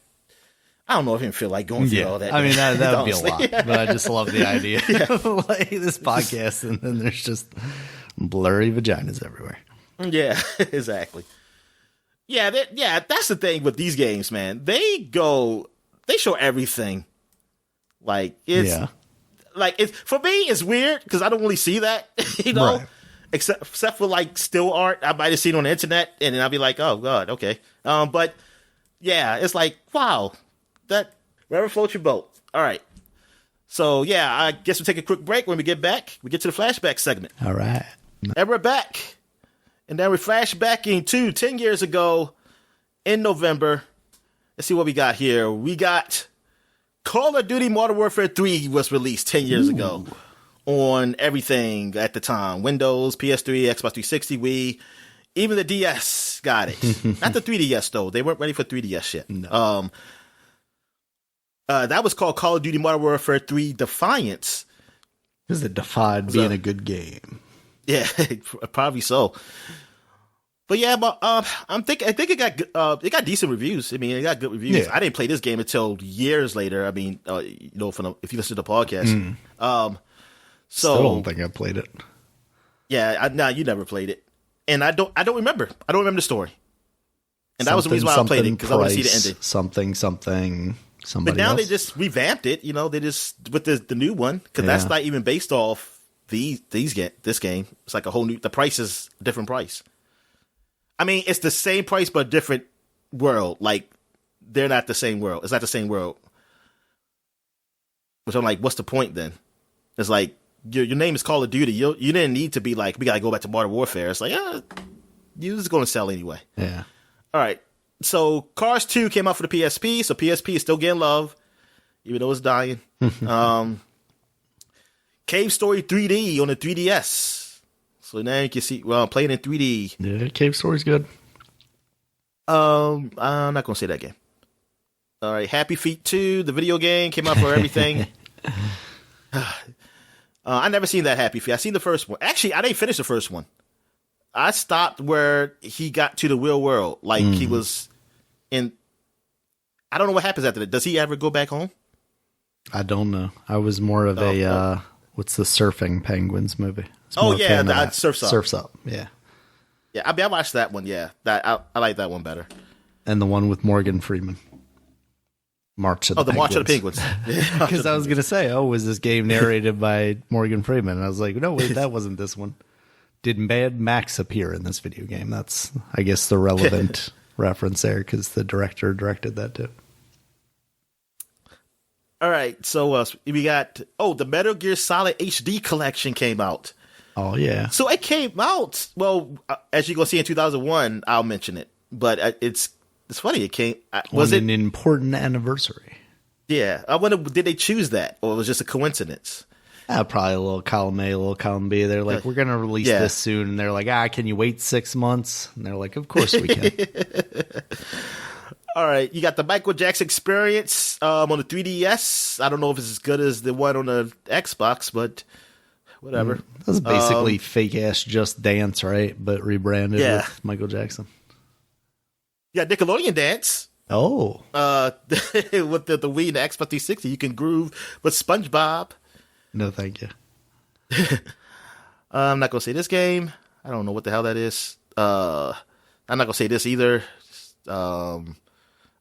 B: don't know if I even feel like going through all that.
A: I mean, that would be a
B: honestly.
A: lot. But I just love the idea of like this podcast, and then there's just blurry vaginas everywhere.
B: Yeah, exactly. Yeah, that's the thing with these games, man. They show everything. Like it's for me, it's weird because I don't really see that,
A: Right.
B: except for like still art. I might have seen on the internet, and then I'll be like, oh god, okay. But yeah, it's like wow, that wherever floats your boat. All right. So yeah, I guess we'll take a quick break. When we get back, we get to the flashback segment.
A: All right.
B: And we're back. And then we're flashbacking to 10 years ago in November. Let's see what we got here. We got Call of Duty Modern Warfare 3 was released 10 years ago on everything at the time. Windows, PS3, Xbox 360, Wii. Even the DS got it. Not the 3DS, though. They weren't ready for 3DS yet.
A: No.
B: That was called Call of Duty Modern Warfare 3 Defiance.
A: Because it defied being a good game.
B: Yeah, probably so. But yeah, but I think it got decent reviews. I mean, it got good reviews.
A: Yeah.
B: I didn't play this game until years later. I mean, if you listen to the podcast,
A: Still don't think I played it.
B: Yeah, no, you never played it, and I don't remember. I don't remember the story, and that was the reason why I played it because I want to see the ending.
A: Somebody.
B: But now
A: else.
B: they just revamped it. They just with the new one because that's not even based off this game. It's like a whole new. The price is a different price. I mean, it's the same price but different world. Like they're not the same world. It's not the same world. Which I'm like, what's the point then? It's like your name is Call of Duty. You didn't need to be like we gotta go back to Modern Warfare. It's like you're just gonna sell anyway.
A: Yeah.
B: All right. So Cars 2 came out for the PSP. So PSP is still getting love, even though it's dying. Cave Story 3D on the 3DS. So now you can see, well, I'm playing in 3D.
A: Yeah, Cave Story's good.
B: I'm not going to say that game. All right, Happy Feet 2, the video game, came out for everything. I never seen that Happy Feet. I seen the first one. Actually, I didn't finish the first one. I stopped where he got to the real world. Like, he was in... I don't know what happens after that. Does he ever go back home?
A: I don't know. I was more of what's the Surfing Penguins movie?
B: Oh, yeah, Surf's Up.
A: Surf's Up, yeah.
B: Yeah, I watched that one, yeah. I like that one better.
A: And the one with Morgan Freeman. March of the Penguins.
B: March of the Penguins.
A: Because I was going to say, was this game narrated by Morgan Freeman? And I was like, no, wait, that wasn't this one. Did Mad Max appear in this video game? That's, I guess, the relevant reference there, because the director directed that too.
B: All right, so we got, the Metal Gear Solid HD collection came out.
A: Oh, yeah.
B: So it came out, well, as you're going to see in 2001, I'll mention it. But it's funny, it came, was it?
A: An important anniversary.
B: Yeah, I wonder, did they choose that? Or it was just a coincidence?
A: Probably a little column A, a little column B. They're like, we're going to release this soon. And they're like, can you wait 6 months? And they're like, of course we can.
B: All right, you got the Michael Jackson Experience on the 3DS. I don't know if it's as good as the one on the Xbox, but whatever.
A: That's basically fake-ass Just Dance, right? But rebranded with Michael Jackson.
B: You got Nickelodeon Dance.
A: Oh.
B: With the Wii and the Xbox 360, you can groove with SpongeBob.
A: No, thank you.
B: I'm not going to say this game. I don't know what the hell that is. I'm not going to say this either.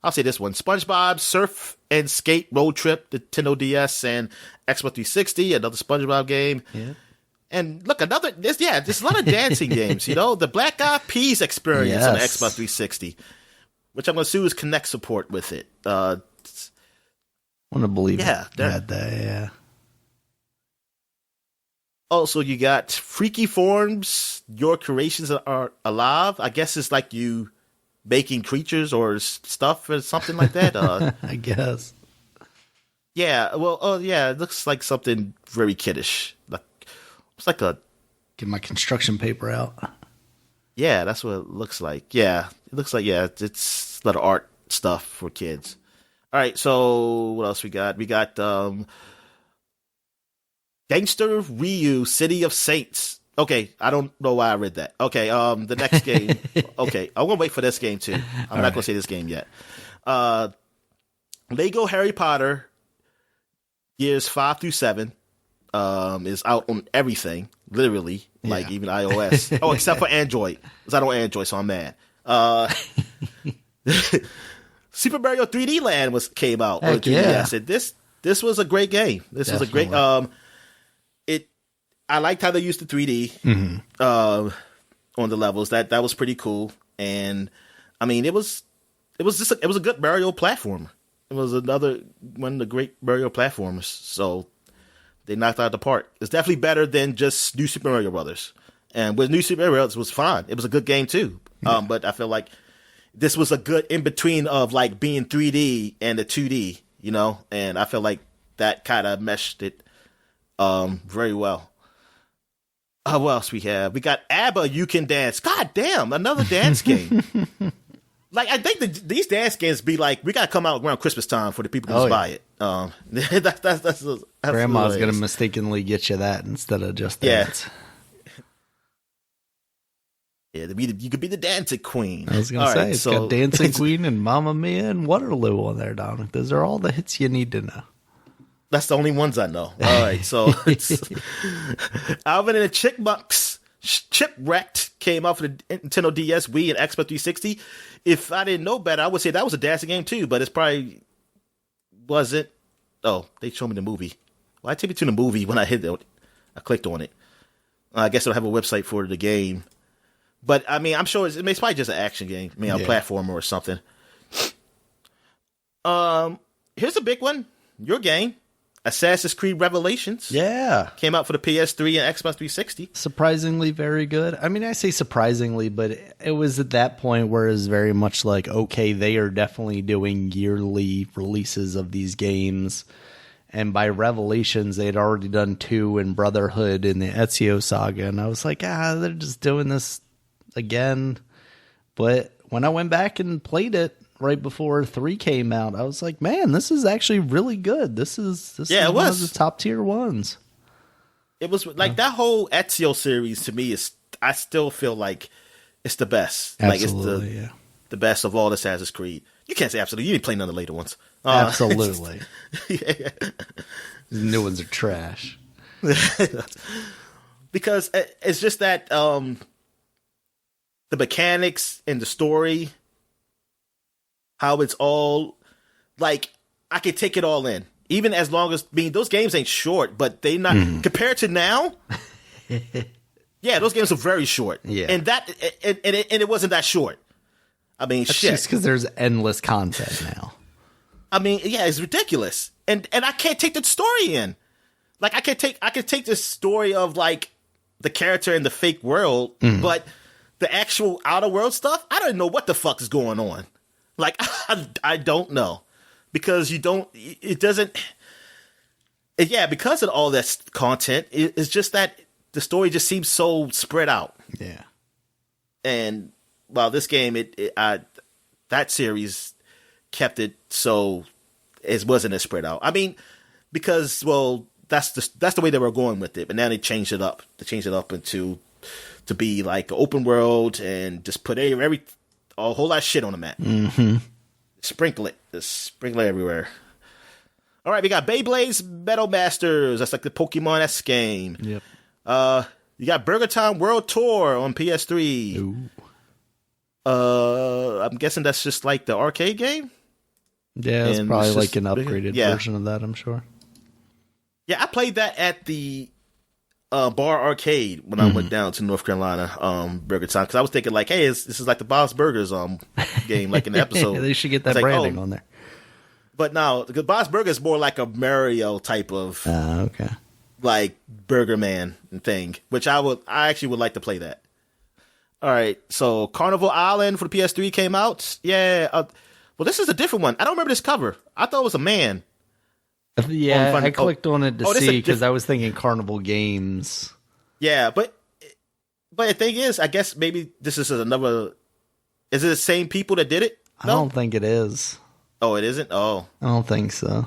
B: I'll say this one. SpongeBob Surf and Skate Road Trip, Nintendo DS and Xbox 360, another SpongeBob game.
A: Yeah.
B: And look, there's a lot of dancing games, the Black Eyed Peas Experience on the Xbox 360, which I'm going to assume is Kinect support with it.
A: I want to believe it had that, yeah.
B: Also, you got Freaky Forms, Your Creations Are Alive. I guess it's like you making creatures or stuff or something like that.
A: I guess.
B: Yeah, well, it looks like something very kiddish. It's like a...
A: Get my construction paper out.
B: Yeah, that's what it looks like. Yeah, it looks like, it's a lot of art stuff for kids. All right, so what else we got? We got Gangster Ryu, City of Saints. Okay, I don't know why I read that. Okay, the next game. Okay, I'm going to wait for this game, too. I'm not going to say this game yet. Lego Harry Potter, years 5 through 7, is out on everything, literally, like even iOS. Oh, except for Android, because I don't Android, so I'm mad. Super Mario 3D Land came out on 3DS. And this was a great game. This was a great. I liked how they used the 3D on the levels. That was pretty cool. And I mean, it was a good Mario platformer. It was another one of the great Mario platformers. So they knocked it out of the park. It's definitely better than just New Super Mario Brothers. And with New Super Mario Brothers, it was fine. It was a good game too. But I feel like this was a good in between of like being 3D and the 2D, you know. And I feel like that kind of meshed it very well. What else we have? We got ABBA, You Can Dance. God damn, another dance game. Like, I think these dance games be like, we got to come out around Christmas time for the people who buy it. That's
A: Grandma's going to mistakenly get you that instead of just dance.
B: Yeah, you could be the dancing queen.
A: I was going to say, it's got Dancing Queen and Mamma Mia and Waterloo on there, Dominic. Those are all the hits you need to know.
B: That's the only ones I know. All right, so it's Alvin and the Chipmunks Shipwrecked came out for the Nintendo DS, Wii, and Xbox 360. If I didn't know better, I would say that was a dancing game too, but it's probably wasn't. Oh, they showed me the movie. Well, I took me to the movie when I hit it. I clicked on it. I guess they'll have a website for the game. But, I mean, I'm sure it's probably just an action game. I mean, a platformer or something. Here's a big one. Your game. Assassin's Creed Revelations.
A: Yeah.
B: Came out for the PS3 and Xbox 360.
A: Surprisingly very good. I mean, I say surprisingly, but it was at that point where it was very much like, okay, they are definitely doing yearly releases of these games. And by Revelations, they had already done 2 in Brotherhood and the Ezio Saga. And I was like, they're just doing this again. But when I went back and played it right before 3 came out, I was like, man, this is actually really good. This is one of the top tier ones.
B: It was like that whole Ezio series to me I still feel like it's the best.
A: Absolutely,
B: like it's the best of all the Assassin's Creed. You can't say absolutely. You didn't play none of the later ones.
A: Absolutely. The new ones are trash.
B: Because it's just that the mechanics and the story, how it's all, like, I can take it all in. Even as long as, those games ain't short, but they not, compared to now, those games are very short.
A: Yeah.
B: And it wasn't that short. I mean,
A: That's
B: shit.
A: just because there's endless content now.
B: I mean, it's ridiculous. And I can't take the story in. Like, I can take the story of, like, the character in the fake world, but the actual outer world stuff, I don't know what the fuck is going on. Like, I don't know. Because because of all that content, it's just that the story just seems so spread out.
A: Yeah. And,
B: well, this game, that series kept it so it wasn't as spread out. I mean, because, well, that's the way they were going with it. But now they changed it up. They changed it up to be like an open world and just put a whole lot of shit on the map.
A: Mm-hmm.
B: Sprinkle it. Just sprinkle it everywhere. All right, we got Beyblade's Metal Masters. That's like the Pokemon-esque game.
A: Yep.
B: You got Burger Time World Tour on PS3.
A: Ooh.
B: I'm guessing that's just like the arcade game?
A: Yeah, it's probably like an upgraded version of that, I'm sure.
B: Yeah, I played that at the Bar Arcade when I went down to North Carolina, Burger Time, because I was thinking like, hey, this is like the Bob's Burgers game, like in the episode.
A: They should get that branding on there.
B: But no, the Bob's Burger is more like a Mario type of like Burger Man thing, which I actually would like to play that. All right, so Carnival Island for the PS3 came out. Yeah, well, this is a different one. I don't remember this cover. I thought it was a man.
A: Yeah, I clicked on it to see because I was thinking Carnival Games.
B: Yeah, but But the thing is, I guess maybe this is another. Is it the same people that did it?
A: No? I don't think it is.
B: Oh, it isn't? Oh.
A: I don't think so.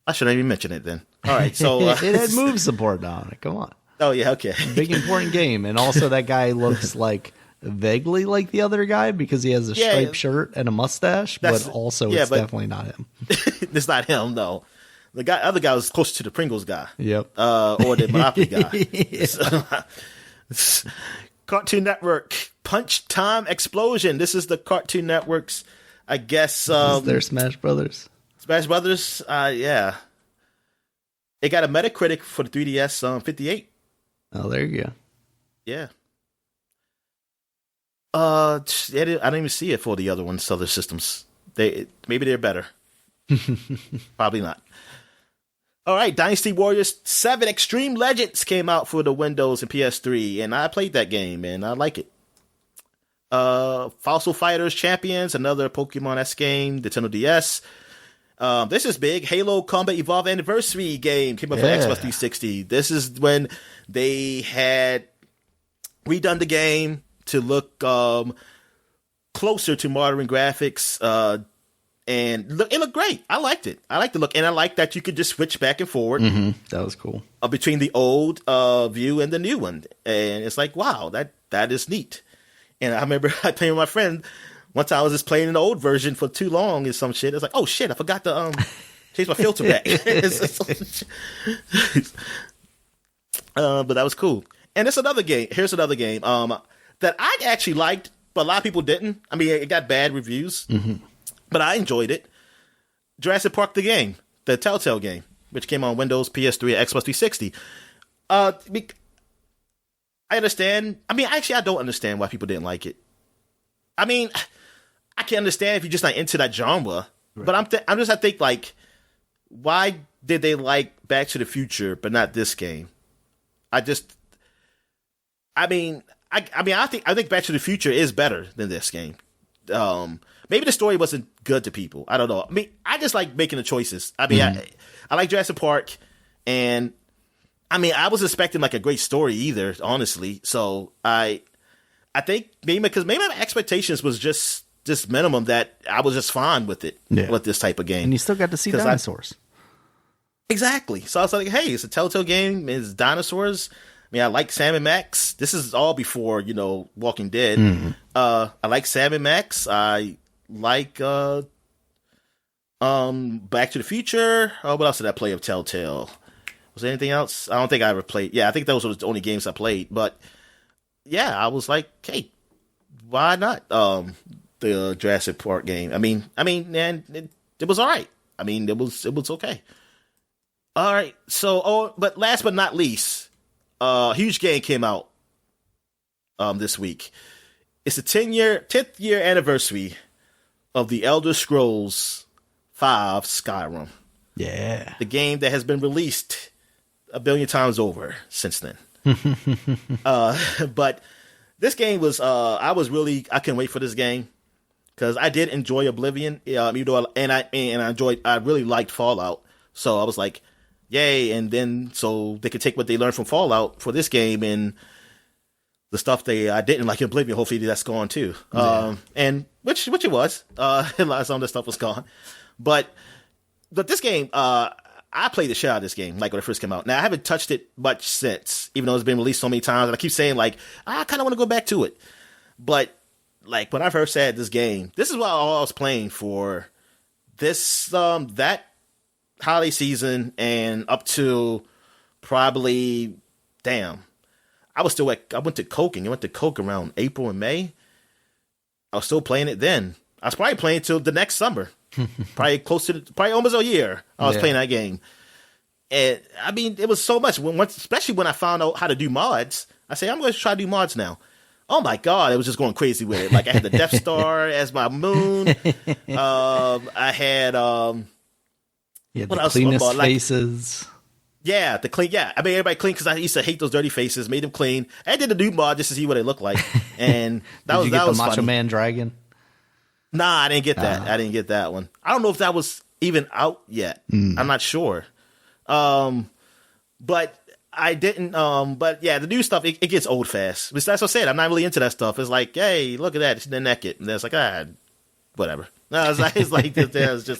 B: I shouldn't even mention it then. All right, so...
A: it had move support on it. Come on.
B: Oh, yeah, okay.
A: Big, important game. And also that guy looks like vaguely like the other guy because he has a striped shirt and a mustache, but also it's definitely not him.
B: It's not him, no. The other guy was closer to the Pringles guy.
A: Yep.
B: Or the Monopoly guy. Cartoon Network, Punch Time Explosion. This is the Cartoon Network's, I guess...
A: is their Smash Brothers?
B: Smash Brothers, yeah. It got a Metacritic for the 3DS 58.
A: Oh, there you go.
B: Yeah. I didn't even see it for the other ones, other systems. Maybe they're better. Probably not. All right, Dynasty Warriors 7 Extreme Legends came out for the Windows and PS3, and I played that game, and I like it. Fossil Fighters Champions, another Pokemon-esque game, Nintendo DS. This is big. Halo Combat Evolved Anniversary game came out for Xbox 360. This is when they had redone the game to look closer to modern graphics, and it looked great. I liked it. I liked the look, and I liked that you could just switch back and forward.
A: Mm-hmm. That was cool.
B: Between the old view and the new one, and it's like, wow, that is neat. And I remember I playing with my friend. One time I was just playing an old version for too long and some shit. It's like, oh shit, I forgot to change my filter back. But that was cool. And it's another game. Here's another game that I actually liked, but a lot of people didn't. I mean, it got bad reviews, but I enjoyed it. Jurassic Park the game, the Telltale game, which came on Windows, PS3, and Xbox 360. I understand. I mean, actually, I don't understand why people didn't like it. I mean, I can understand if you're just not into that genre, right. But I think like, why did they like Back to the Future but not this game? I think Back to the Future is better than this game. Maybe the story wasn't good to people. I don't know. I mean, I just like making the choices. I mean, I like Jurassic Park, and I mean, I was expecting like a great story either, honestly. So I think maybe my expectations was just minimum, that I was just fine with it, with this type of game.
A: And you still got to see dinosaurs.
B: Exactly. So I was like, hey, it's a Telltale game. It's dinosaurs. I mean, I like Sam and Max. This is all before, Walking Dead. I like Sam and Max. I like Back to the Future. What else did I play of Telltale? Was there anything else? I don't think I ever played. Yeah, I think those were the only games I played. But yeah, I was like, hey, why not the Jurassic Park game? I mean, and it was all right. I mean, it was okay. All right. So, but last but not least, a huge game came out this week. It's the 10th year anniversary of the Elder Scrolls V Skyrim.
A: Yeah.
B: The game that has been released a billion times over since then. But this game was, I couldn't wait for this game because I did enjoy Oblivion, even though, I really liked Fallout. So I was like, yay. And then, so they could take what they learned from Fallout for this game, and the stuff I didn't like in Oblivion, hopefully that's gone too. Yeah. And which it was, a lot of some of the stuff was gone, but this game, I played the shit out of this game, like when it first came out. Now, I haven't touched it much since, even though it's been released so many times. And I keep saying, like, I kind of want to go back to it. But, like, when I first had this game, this is what I was playing for this, that holiday season and up to probably, I went to Coke, and I went to Coke around April and May. I was still playing it then. I was probably playing till the next summer. Probably almost a year I was playing that game. And I mean, it was so much, especially when I found out how to do mods. I say, I'm going to try to do mods now. Oh my God, it was just going crazy with it. Like, I had the Death Star as my moon. I had
A: what else? Cleanest faces.
B: Yeah, I mean, everybody clean because I used to hate those dirty faces. Made them clean. I did a new mod just to see what they looked like, and that was the Macho
A: funny. Man Dragon.
B: Nah, I didn't get that. I didn't get that one. I don't know if that was even out yet. I'm not sure. But I didn't, but yeah, the new stuff, it gets old fast. But that's what I said. I'm not really into that stuff. It's like, hey, look at that. They're naked. And it's like, whatever. No, it's just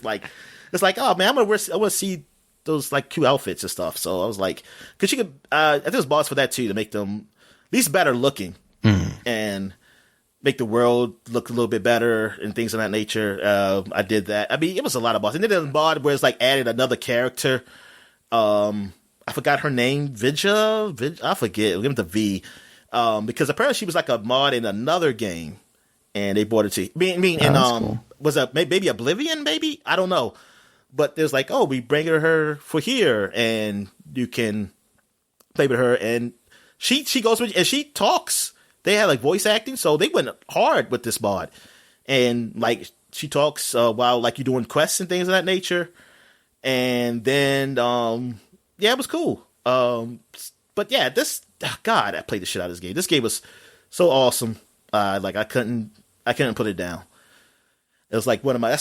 B: like, it's like, oh man, I want to see those like cute outfits and stuff. So I was like, cause you could, I think there's bots for that too, to make them at least better looking and make the world look a little bit better and things of that nature. I did that. I mean, it was a lot of bots. And then there's a mod where it's like added another character. I forgot her name, Vidja. I forget. We'll give it the V, because apparently she was like a mod in another game, and they brought it to. Cool. Was it maybe Oblivion? Maybe, I don't know. But there's like, oh, we bring her for here, and you can play with her, and she goes with, and she talks. They had like voice acting, so they went hard with this mod, and like she talks while like you're doing quests and things of that nature, and then yeah, it was cool. But yeah, God, I played the shit out of this game. This game was so awesome. Like I couldn't put it down. It was like one of my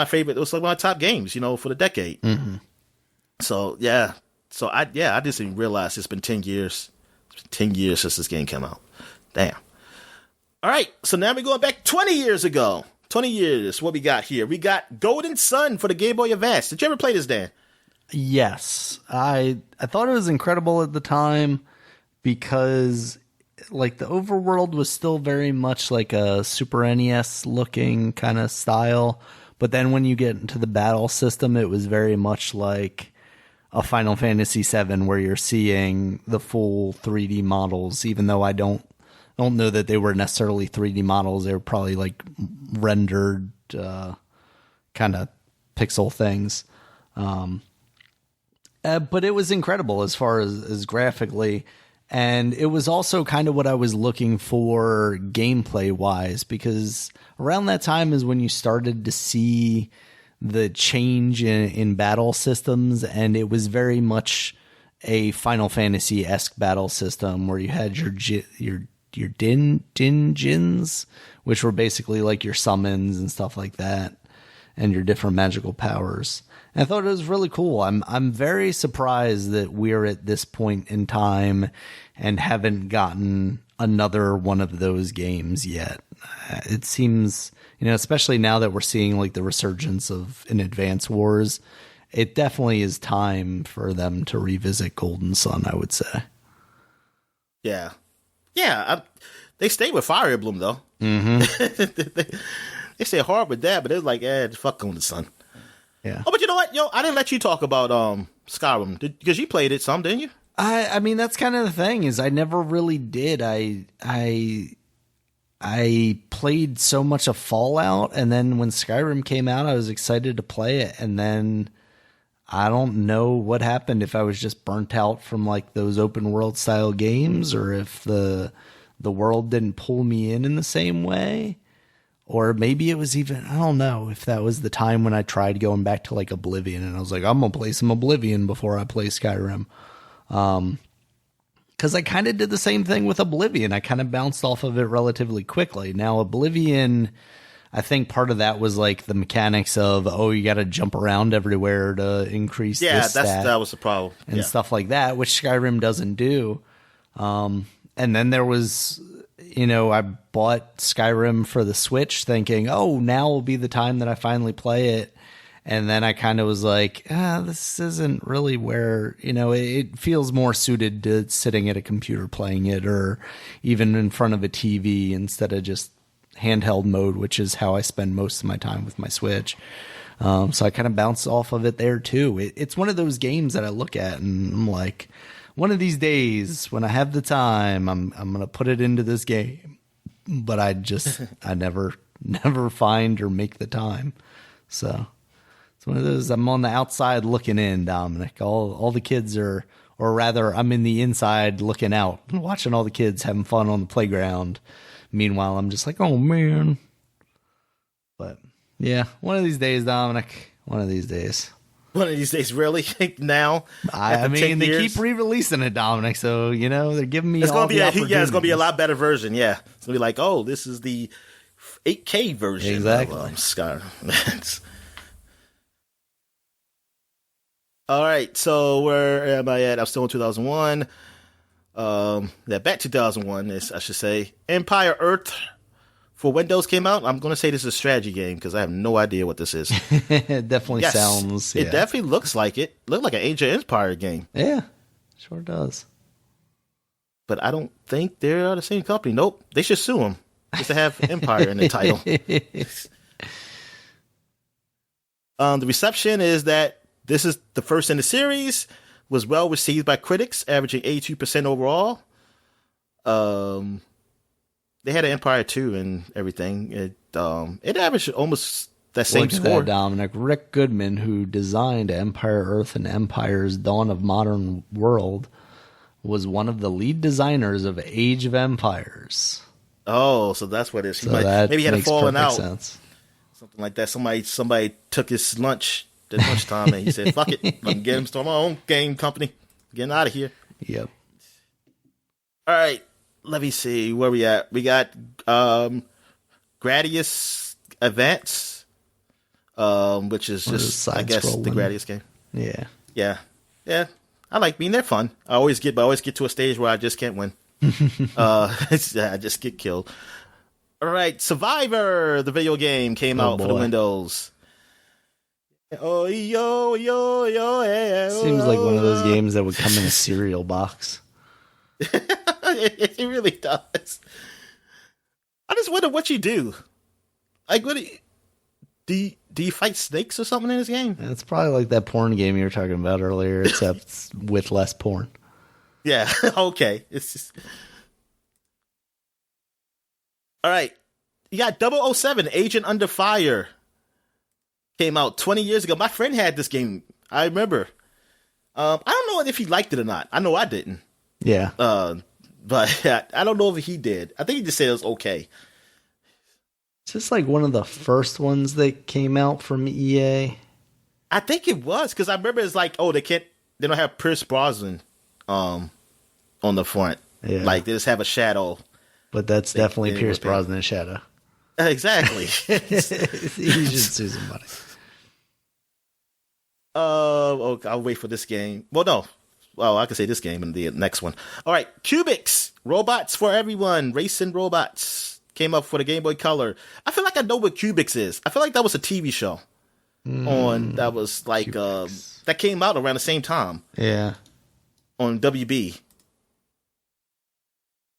B: favorite. It was like one of my top games, for the decade. Mm-hmm. So yeah, I just didn't realize it's been 10 years. It's been 10 years since this game came out. Damn. All right, so now we're going back 20 years ago. 20 years. What we got here? We got Golden Sun for the Game Boy Advance. Did you ever play this, Dan?
A: Yes, I thought it was incredible at the time because like the overworld was still very much like a Super NES looking kind of style, but then when you get into the battle system, it was very much like a Final Fantasy VII where you're seeing the full 3D models, even though I don't know that they were necessarily 3D models. They were probably like rendered kind of pixel things. But it was incredible as far as graphically. And it was also kind of what I was looking for gameplay wise, because around that time is when you started to see the change in battle systems. And it was very much a Final Fantasy-esque battle system where you had your Dinjins, which were basically like your summons and stuff like that, and your different magical powers. I thought it was really cool. I'm very surprised that we're at this point in time and haven't gotten another one of those games yet. It seems, especially now that we're seeing like the resurgence of an Advance Wars, it definitely is time for them to revisit Golden Sun, I would say.
B: Yeah. Yeah. They stayed with Fire Emblem, though.
A: Mm-hmm.
B: They stayed hard with that, but it was like, fuck Golden Sun.
A: Yeah.
B: Oh, but you know what? I didn't let you talk about Skyrim because you played it some, didn't you?
A: I mean, that's kind of the thing is I never really did. I played so much of Fallout, and then when Skyrim came out, I was excited to play it, and then I don't know what happened, if I was just burnt out from like those open world style games, or if the world didn't pull me in the same way. Or maybe it was even, I don't know if that was the time when I tried going back to like Oblivion and I was like, I'm going to play some Oblivion before I play Skyrim. Because I kind of did the same thing with Oblivion. I kind of bounced off of it relatively quickly. Now, Oblivion, I think part of that was like the mechanics of, you got to jump around everywhere to increase this stat.
B: That was the problem.
A: And stuff like that, which Skyrim doesn't do. And then there was... I bought Skyrim for the Switch thinking, now will be the time that I finally play it. And then I kind of was like, this isn't really where, it feels more suited to sitting at a computer playing it, or even in front of a TV instead of just handheld mode, which is how I spend most of my time with my Switch. So I kind of bounced off of it there too. It's one of those games that I look at and I'm like, one of these days when I have the time, I'm going to put it into this game, but I never find or make the time. So it's one of those, I'm on the outside looking in, Dominic. All the kids or rather I'm in the inside looking out and watching all the kids having fun on the playground. Meanwhile, I'm just like, oh man. But yeah, one of these days, Dominic, one of these days.
B: One of these days, really? Now?
A: I mean, they keep re-releasing it, Dominic, so, they're giving me
B: it's
A: all
B: the opportunities. Yeah, it's going to be a lot better version, yeah. It's going to be like, this is the 8K version
A: exactly.
B: of Skyrim. All right, so where am I at? I'm still in 2001. Back 2001 is, I should say. Empire Earth for Windows came out. I'm going to say this is a strategy game because I have no idea what this is.
A: It definitely sounds.
B: It definitely looks like it. Looked like an Age of Empire game.
A: Yeah, sure does.
B: But I don't think they're the same company. Nope, they should sue them just to have Empire in the title. The reception is that this is the first in the series. Was well received by critics, averaging 82% overall. They had an Empire 2 and everything. It averaged almost that same score.
A: That, Dominic. Rick Goodman, who designed Empire Earth and Empire's Dawn of Modern World, was one of the lead designers of Age of Empires.
B: Oh, so that's what it is.
A: Maybe
B: he had a falling out.
A: Sense.
B: Something like that. Somebody took his lunch at lunchtime and he said, fuck it. I'm getting start my own game company. Getting out of here.
A: Yep.
B: All right. Let me see where we at. We got Gradius Advance, which is just, I guess, the Gradius game.
A: Yeah.
B: Yeah. I like being there. Fun. I always get to a stage where I just can't win. I just get killed. All right, Survivor, the video game, came out for the Windows. Oh, yo, yeah.
A: Seems like one of those games that would come in a cereal box.
B: It really does. I just wonder what you do. Like, what do you fight snakes or something in this game?
A: It's probably like that porn game you were talking about earlier, except with less porn.
B: Yeah, okay. It's just... All right. You got 007, Agent Under Fire. Came out 20 years ago. My friend had this game. I remember. I don't know if he liked it or not. I know I didn't.
A: Yeah.
B: But I don't know if he did. I think he just said it was okay.
A: Is this like one of the first ones that came out from EA?
B: I think it was, because I remember it's like, they don't have Pierce Brosnan on the front.
A: Yeah.
B: Like, they just have a shadow.
A: But that's definitely Pierce Brosnan's shadow.
B: Exactly.
A: He should sue somebody.
B: I'll wait for this game. Well, no. Well, I can say this game and the next one. All right. Cubics. Robots for Everyone. Racing Robots. Came up for the Game Boy Color. I feel like I know what Cubics is. I feel like that was a TV show. That was like, that came out around the same time.
A: Yeah.
B: On WB.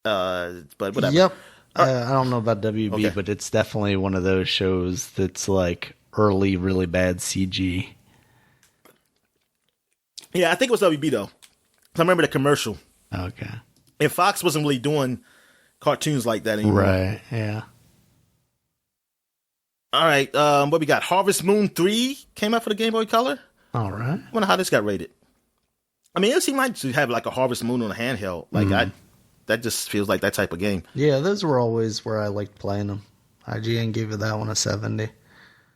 B: But whatever.
A: Yep. I don't know about WB, but it's definitely one of those shows that's like early, really bad CG.
B: Yeah, I think it was WB though. I remember the commercial.
A: Okay.
B: And Fox wasn't really doing cartoons like that anymore.
A: Right, yeah.
B: All right, what we got? Harvest Moon 3 came out for the Game Boy Color.
A: All right.
B: I wonder how this got rated. I mean, it seemed like to have like a Harvest Moon on a handheld. Like that just feels like that type of game.
A: Yeah, those were always where I liked playing them. IGN gave it that one a 70.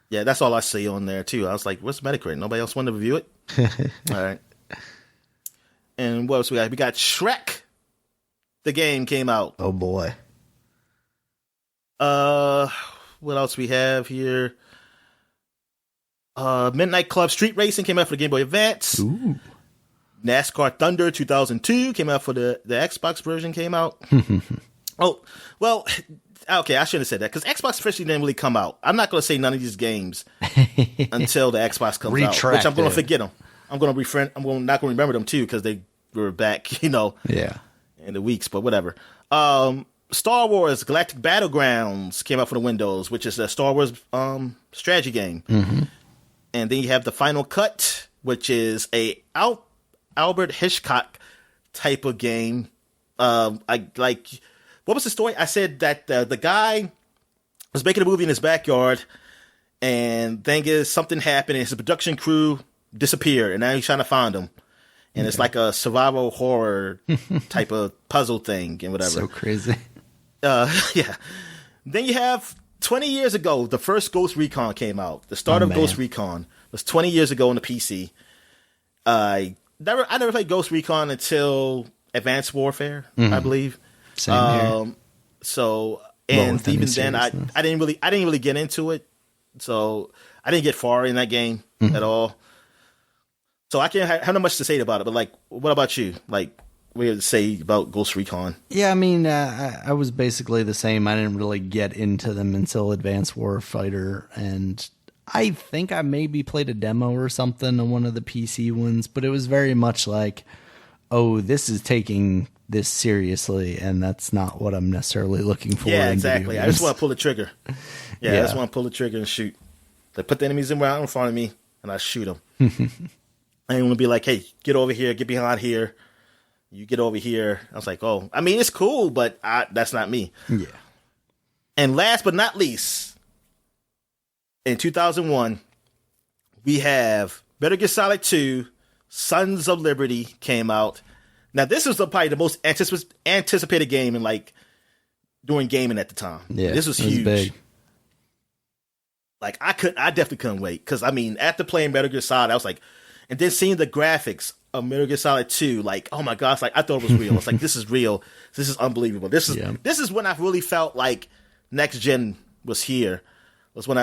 B: Yeah, that's all I see on there too. I was like, what's Metacritic? Nobody else wanted to review it? All right. And what else we got? We got Shrek. The game came out.
A: Oh boy.
B: What else we have here? Midnight Club Street Racing came out for the Game Boy Advance.
A: Ooh.
B: NASCAR Thunder 2002 came out for the Xbox version came out. Oh, well, okay, I shouldn't have said that because Xbox officially didn't really come out. I'm not going to say none of these games until the Xbox comes out, which I'm going to forget them. I'm not going to remember them too because they were back, in the weeks, but whatever. Star Wars Galactic Battlegrounds came out for the Windows, which is a Star Wars strategy game.
A: Mm-hmm.
B: And then you have the Final Cut, which is a Albert Hitchcock type of game. What was the story? I said that the guy was making a movie in his backyard, and thing is, something happened, and his production crew disappeared, and now he's trying to find them. And it's like a survival horror type of puzzle thing and whatever.
A: So crazy.
B: Yeah. Then you have 20 years ago, the first Ghost Recon came out. The start of Ghost Recon was 20 years ago on the PC. I never played Ghost Recon until Advanced Warfare, I believe.
A: Same here.
B: So, and even then, I didn't really get into it. So I didn't get far in that game at all. So I can't have not much to say about it. But like, what about you? Like, what do you have to say about Ghost Recon?
A: Yeah, I mean, I was basically the same. I didn't really get into them until Advanced Warfighter, and I think I maybe played a demo or something on one of the PC ones, but it was very much like, oh, this is taking this seriously, and that's not what I'm necessarily looking for.
B: Yeah, exactly. I just want to pull the trigger. Yeah, I just want to pull the trigger and shoot. They put the enemies in front of me, and I shoot them. I didn't want to be like, hey, get over here, get behind here. You get over here. I was like, oh, I mean, it's cool, but that's not me.
A: Yeah.
B: And last but not least, in 2001, we have Metal Gear Solid 2, Sons of Liberty came out. Now, this was probably the most anticipated game in like doing gaming at the time.
A: Yeah,
B: this was huge. Big. Like I definitely couldn't wait because I mean, after playing Metal Gear Solid, I was like, and then seeing the graphics of Metal Gear Solid 2, like, oh my gosh, like I thought it was real. It's like this is real. This is unbelievable. This is when I really felt like next gen was here. Was when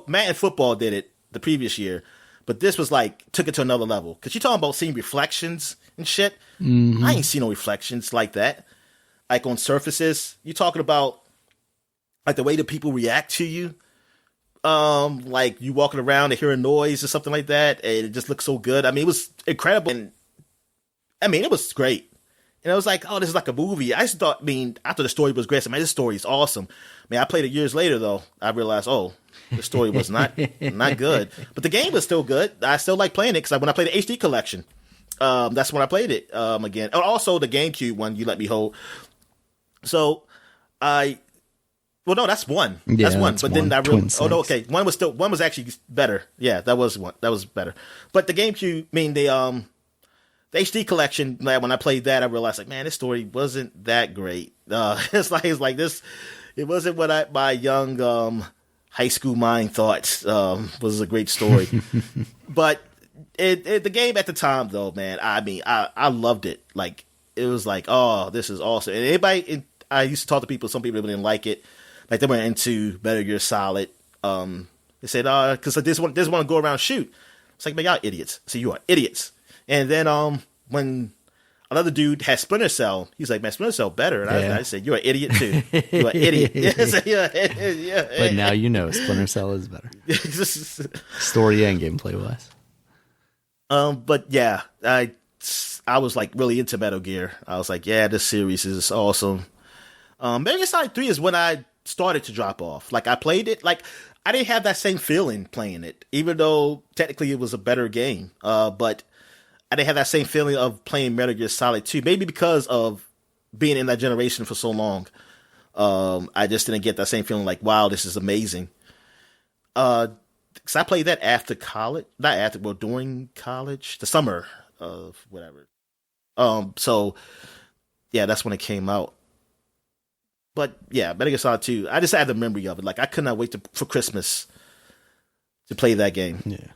B: Madden Football did it the previous year, but this was like took it to another level. Because you're talking about seeing reflections and shit. Mm-hmm. I ain't seen no reflections like that. Like on surfaces, you're talking about like the way that people react to you. Like you walking around and hearing noise or something like that, and it just looks so good. I mean, it was incredible, and I mean, it was great. And I was like, oh, this is like a movie. I thought the story was great. I mean, this story is awesome. I mean, I played it years later, though. I realized, oh, the story was not good. But the game was still good. I still like playing it because when I played the HD collection, that's when I played it again. And also the GameCube one you let me hold. So well, no, that's one.
A: Yeah,
B: that's one.
A: That's
B: but
A: one.
B: then I realized, oh, no, okay. One was actually better. Yeah, that was one. That was better. But the GameCube, the HD collection, like, when I played that, I realized, like, man, this story wasn't that great. It's like this. It wasn't what my young high school mind thought was a great story. But the game at the time, though, man, I mean, I loved it. Like, it was like, oh, this is awesome. And I used to talk to people. Some people didn't like it. Like, they were into Metal Gear Solid. They said, because they just want to go around and shoot. It's like, man, y'all idiots. So you are idiots. And then when another dude had Splinter Cell, he's like, man, Splinter Cell better. And I said, you're an idiot too. You're an idiot. Yeah.
A: But now you know Splinter Cell is better. Story and gameplay wise.
B: But yeah, I was like really into Metal Gear. I was like, yeah, this series is awesome. Metal Gear Solid 3 is when I started to drop off. Like I played it, like I didn't have that same feeling playing it, even though technically it was a better game. But I didn't have that same feeling of playing Metal Gear Solid 2, maybe because of being in that generation for so long. I just didn't get that same feeling like, wow, this is amazing. Because I played that after college, during college, the summer of whatever. So yeah, that's when it came out. But yeah, Metal Gear Solid 2, I just had the memory of it. Like I could not wait for Christmas to play that game.
A: Yeah.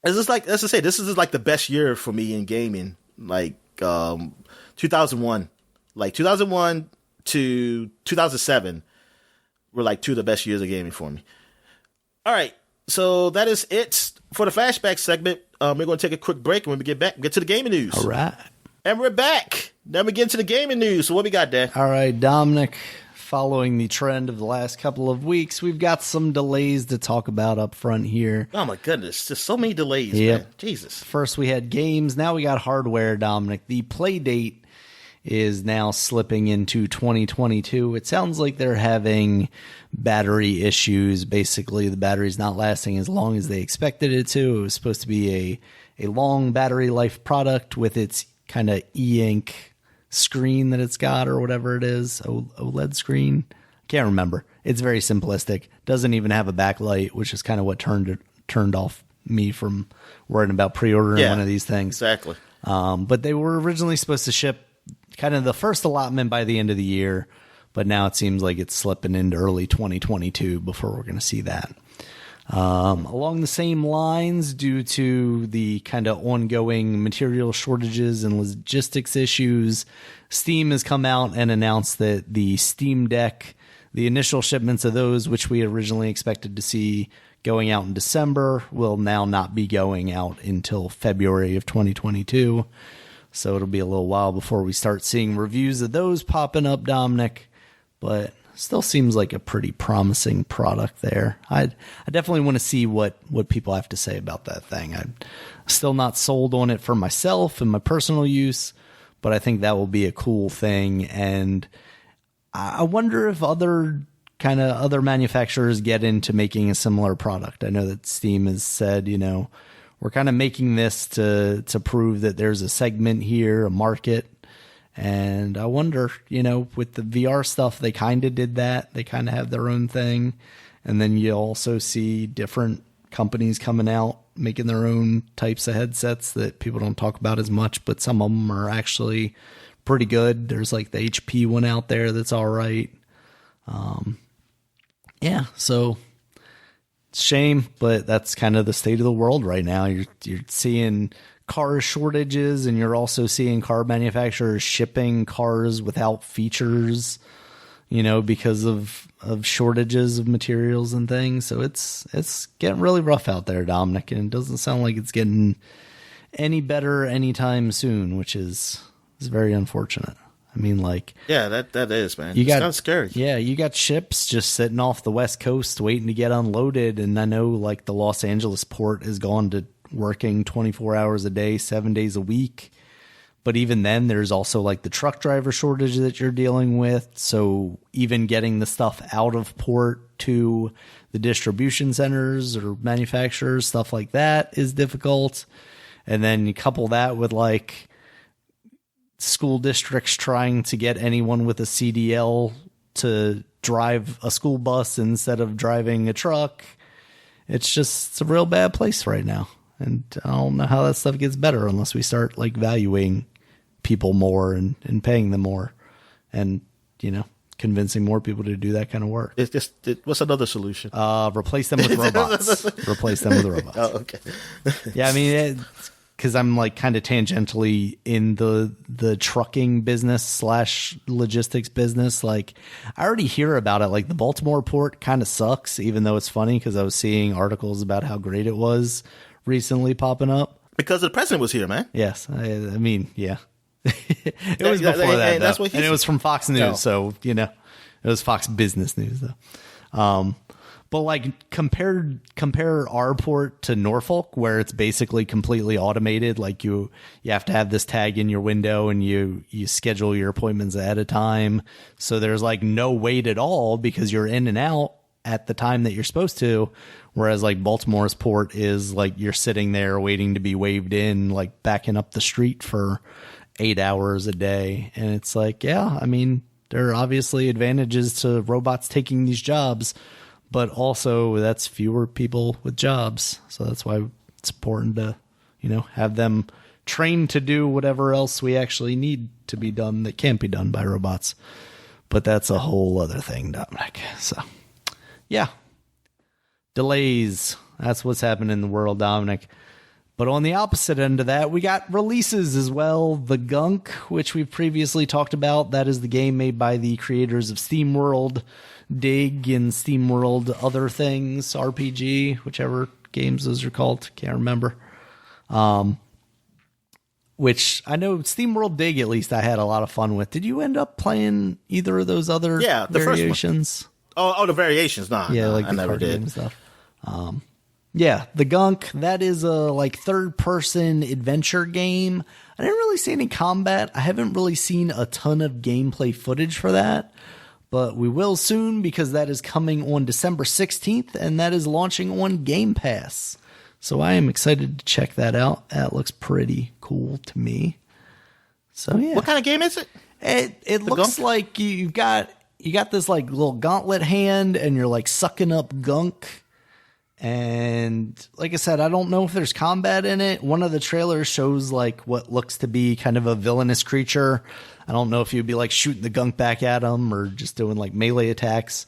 B: It's just like, as I say, this is like the best year for me in gaming. Like 2001, like 2001 to 2007 were like two of the best years of gaming for me. All right, so that is it for the flashback segment. We're going to take a quick break, and when we get back, get to the gaming news.
A: All right.
B: And we're back. Then we get into the gaming news. So what we got, Dan?
A: All right, Dominic. Following the trend of the last couple of weeks, we've got some delays to talk about up front here.
B: Oh my goodness, just so many delays, man. Jesus.
A: First we had games, now we got hardware, Dominic. The play date is now slipping into 2022. It sounds like they're having battery issues. Basically, the battery's not lasting as long as they expected it to. It was supposed to be a long battery life product with its kind of e-ink screen that it's got, or whatever it is, OLED screen. Can't remember. It's very simplistic. Doesn't even have a backlight, which is kind of what turned off me from worrying about pre-ordering one of these things.
B: Exactly.
A: But they were originally supposed to ship kind of the first allotment by the end of the year, but now it seems like it's slipping into early 2022 before we're going to see that. Along the same lines, due to the kind of ongoing material shortages and logistics issues, Steam has come out and announced that the Steam Deck, the initial shipments of those, which we originally expected to see going out in December will now not be going out until February of 2022. So it'll be a little while before we start seeing reviews of those popping up, Dominic. But still seems like a pretty promising product there. I definitely want to see what people have to say about that thing. I'm still not sold on it for myself and my personal use, but I think that will be a cool thing. And I wonder if other manufacturers get into making a similar product. I know that Steam has said, we're kind of making this to prove that there's a segment here, a market. And I wonder, with the VR stuff, they kind of did that. They kind of have their own thing. And then you also see different companies coming out, making their own types of headsets that people don't talk about as much, but some of them are actually pretty good. There's like the HP one out there that's all right. Yeah, so it's a shame, but that's kind of the state of the world right now. You're seeing car shortages, and you're also seeing car manufacturers shipping cars without features, because of shortages of materials and things. So it's getting really rough out there, Dominic, and it doesn't sound like it's getting any better anytime soon, which is very unfortunate. I mean,
B: yeah, that is, man. It's kind of scary.
A: Yeah, you got ships just sitting off the West Coast waiting to get unloaded, and I know the Los Angeles port has gone to working 24 hours a day, 7 days a week. But even then, there's also the truck driver shortage that you're dealing with. So even getting the stuff out of port to the distribution centers or manufacturers, stuff like that is difficult. And then you couple that with school districts trying to get anyone with a CDL to drive a school bus instead of driving a truck. It's a real bad place right now. And I don't know how that stuff gets better unless we start valuing people more and paying them more and, convincing more people to do that kind of work.
B: What's another solution?
A: Replace them with robots. Replace them with robots.
B: Oh, okay.
A: Yeah, I mean, because I'm kind of tangentially in the trucking business / logistics business. I already hear about it. The Baltimore port kind of sucks, even though it's funny because I was seeing articles about how great it was recently popping up.
B: Because the president was here, man.
A: Yes. I mean, yeah. It was before that, and that's what and it was from Fox News, so, it was Fox Business News, though. But compare our port to Norfolk, where it's basically completely automated. You have to have this tag in your window, and you schedule your appointments ahead of time. So there's no wait at all because you're in and out at the time that you're supposed to. Whereas Baltimore's port is you're sitting there waiting to be waved in, backing up the street for 8 hours a day. And it's yeah, I mean, there are obviously advantages to robots taking these jobs, but also that's fewer people with jobs. So that's why it's important to, have them trained to do whatever else we actually need to be done that can't be done by robots. But that's a whole other thing, Dominic. So, yeah. Delays. That's what's happening in the world, Dominic. But on the opposite end of that, we got releases as well. The Gunk, which we've previously talked about, that is the game made by the creators of SteamWorld Dig and SteamWorld Other Things RPG, whichever games those are called. Can't remember. Which I know SteamWorld Dig, at least I had a lot of fun with. Did you end up playing either of those other variations?
B: Oh, the variations. Nah,
A: yeah,
B: I never did.
A: And stuff. Yeah, the Gunk, that is a third-person adventure game. I didn't really see any combat. I haven't really seen a ton of gameplay footage for that, but we will soon because that is coming on December 16th, and that is launching on Game Pass. So I am excited to check that out. That looks pretty cool to me. So yeah.
B: What kind of game is it?
A: It looks Gunk? Like you got this little gauntlet hand, and you're sucking up gunk. And like I said, I don't know if there's combat in it. One of the trailers shows what looks to be kind of a villainous creature. I don't know if you'd be shooting the gunk back at him or just doing melee attacks,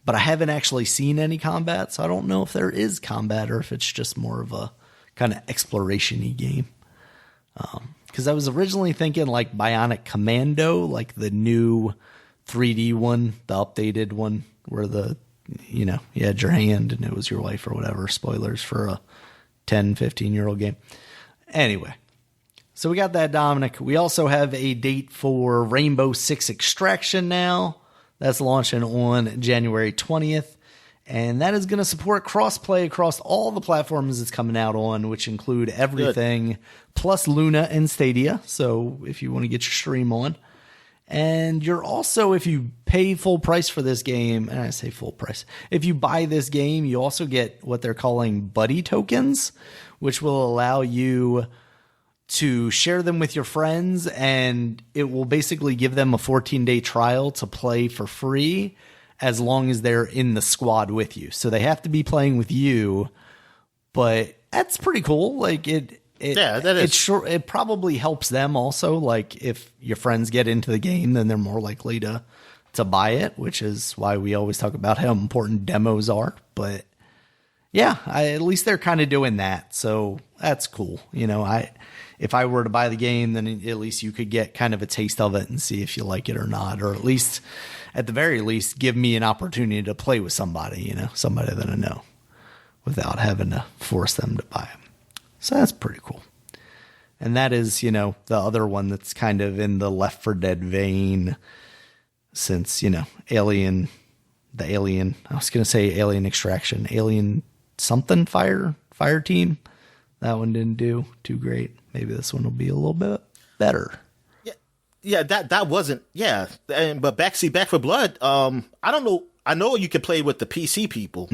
A: but I haven't actually seen any combat. So I don't know if there is combat or if it's just more of a kind of exploration-y game. Cause I was originally thinking Bionic Commando, the new 3D one, the updated one where the you had your hand and it was your wife or whatever. Spoilers for a 10, 15-year-old game. Anyway, so we got that, Dominic. We also have a date for Rainbow Six Extraction now. That's launching on January 20th. And that is going to support crossplay across all the platforms it's coming out on, which include everything plus Luna and Stadia. So if you want to get your stream on. And you're also, if you pay full price for this game, and I say full price, if you buy this game, you also get what they're calling buddy tokens, which will allow you to share them with your friends, and it will basically give them a 14-day trial to play for free as long as they're in the squad with you. So they have to be playing with you, but that's pretty cool. Like that is. It probably helps them also. Like if your friends get into the game, then they're more likely to buy it, which is why we always talk about how important demos are. But yeah, at least they're kind of doing that. So that's cool. If I were to buy the game, then at least you could get kind of a taste of it and see if you like it or not, or at the very least, give me an opportunity to play with somebody, somebody that I know without having to force them to buy them. So that's pretty cool. And that is, the other one that's kind of in the Left 4 Dead vein since, Alien, I was going to say Alien Extraction, Alien something Fire Team. That one didn't do too great. Maybe this one will be a little bit better.
B: Yeah, that wasn't. Yeah, but Back 4 Blood. I don't know. I know you can play with the PC people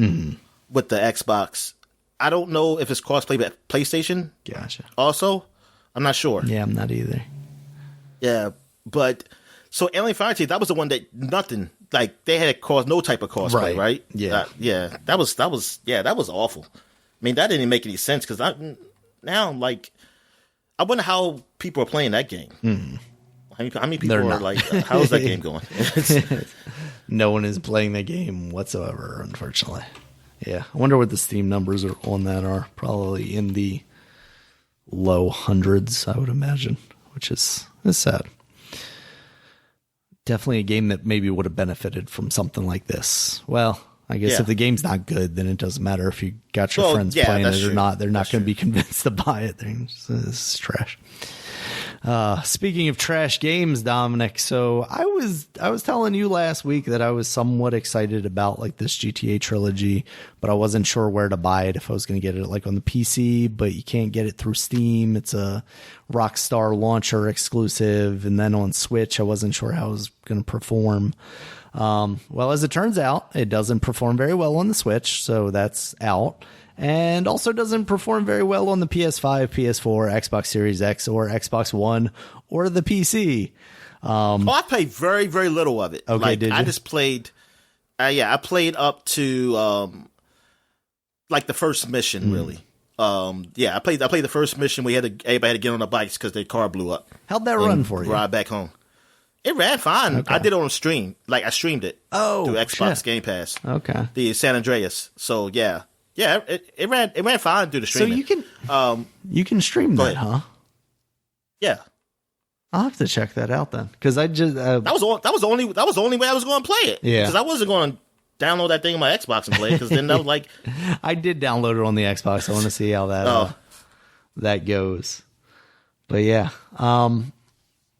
B: with the Xbox. I don't know if it's crossplay with PlayStation.
A: Gotcha.
B: Also, I'm not sure.
A: Yeah, I'm not either.
B: Yeah, but so Alien Fire Team, that was the one that nothing like they had no type of crossplay, right?
A: Yeah,
B: that was awful. I mean, that didn't make any sense because now I wonder how people are playing that game. How many people are like, how's that game going?
A: No one is playing the game whatsoever, unfortunately. Yeah, I wonder what the Steam numbers on that are. Probably in the low hundreds, I would imagine, which is sad. Definitely a game that maybe would have benefited from something like this. Well, I guess if the game's not good, then it doesn't matter if you got your friends playing it or not. They're not going to be convinced to buy it. This is trash. Speaking of trash games, Dominic, so I was telling you last week that I was somewhat excited about like this GTA trilogy, but I wasn't sure where to buy it, if I was going to get it like on the PC, but you can't get it through Steam. It's a Rockstar launcher exclusive. And then on Switch, I wasn't sure how it was going to perform. Well, as it turns out, it doesn't perform very well on the Switch, so that's out. And also doesn't perform very well on the PS5, PS4, Xbox Series X, or Xbox One, or the PC.
B: I played very, very little of it.
A: Okay, did you?
B: I just played. I played up to the first mission, really. I played the first mission. Everybody had to get on the bikes because their car blew up.
A: How'd that run for you?
B: Ride back home. It ran fine. Okay. I did it on stream. I streamed it through Xbox Game Pass.
A: Okay.
B: The San Andreas. So yeah. Yeah, it ran fine through the streaming.
A: So you can stream that, huh?
B: Yeah.
A: I'll have to check that out then, because I just
B: that was the only way I was going to play it.
A: Yeah,
B: because I wasn't going to download that thing on my Xbox and play it, because then that was like
A: I did download it on the Xbox. I want to see how that goes. But yeah,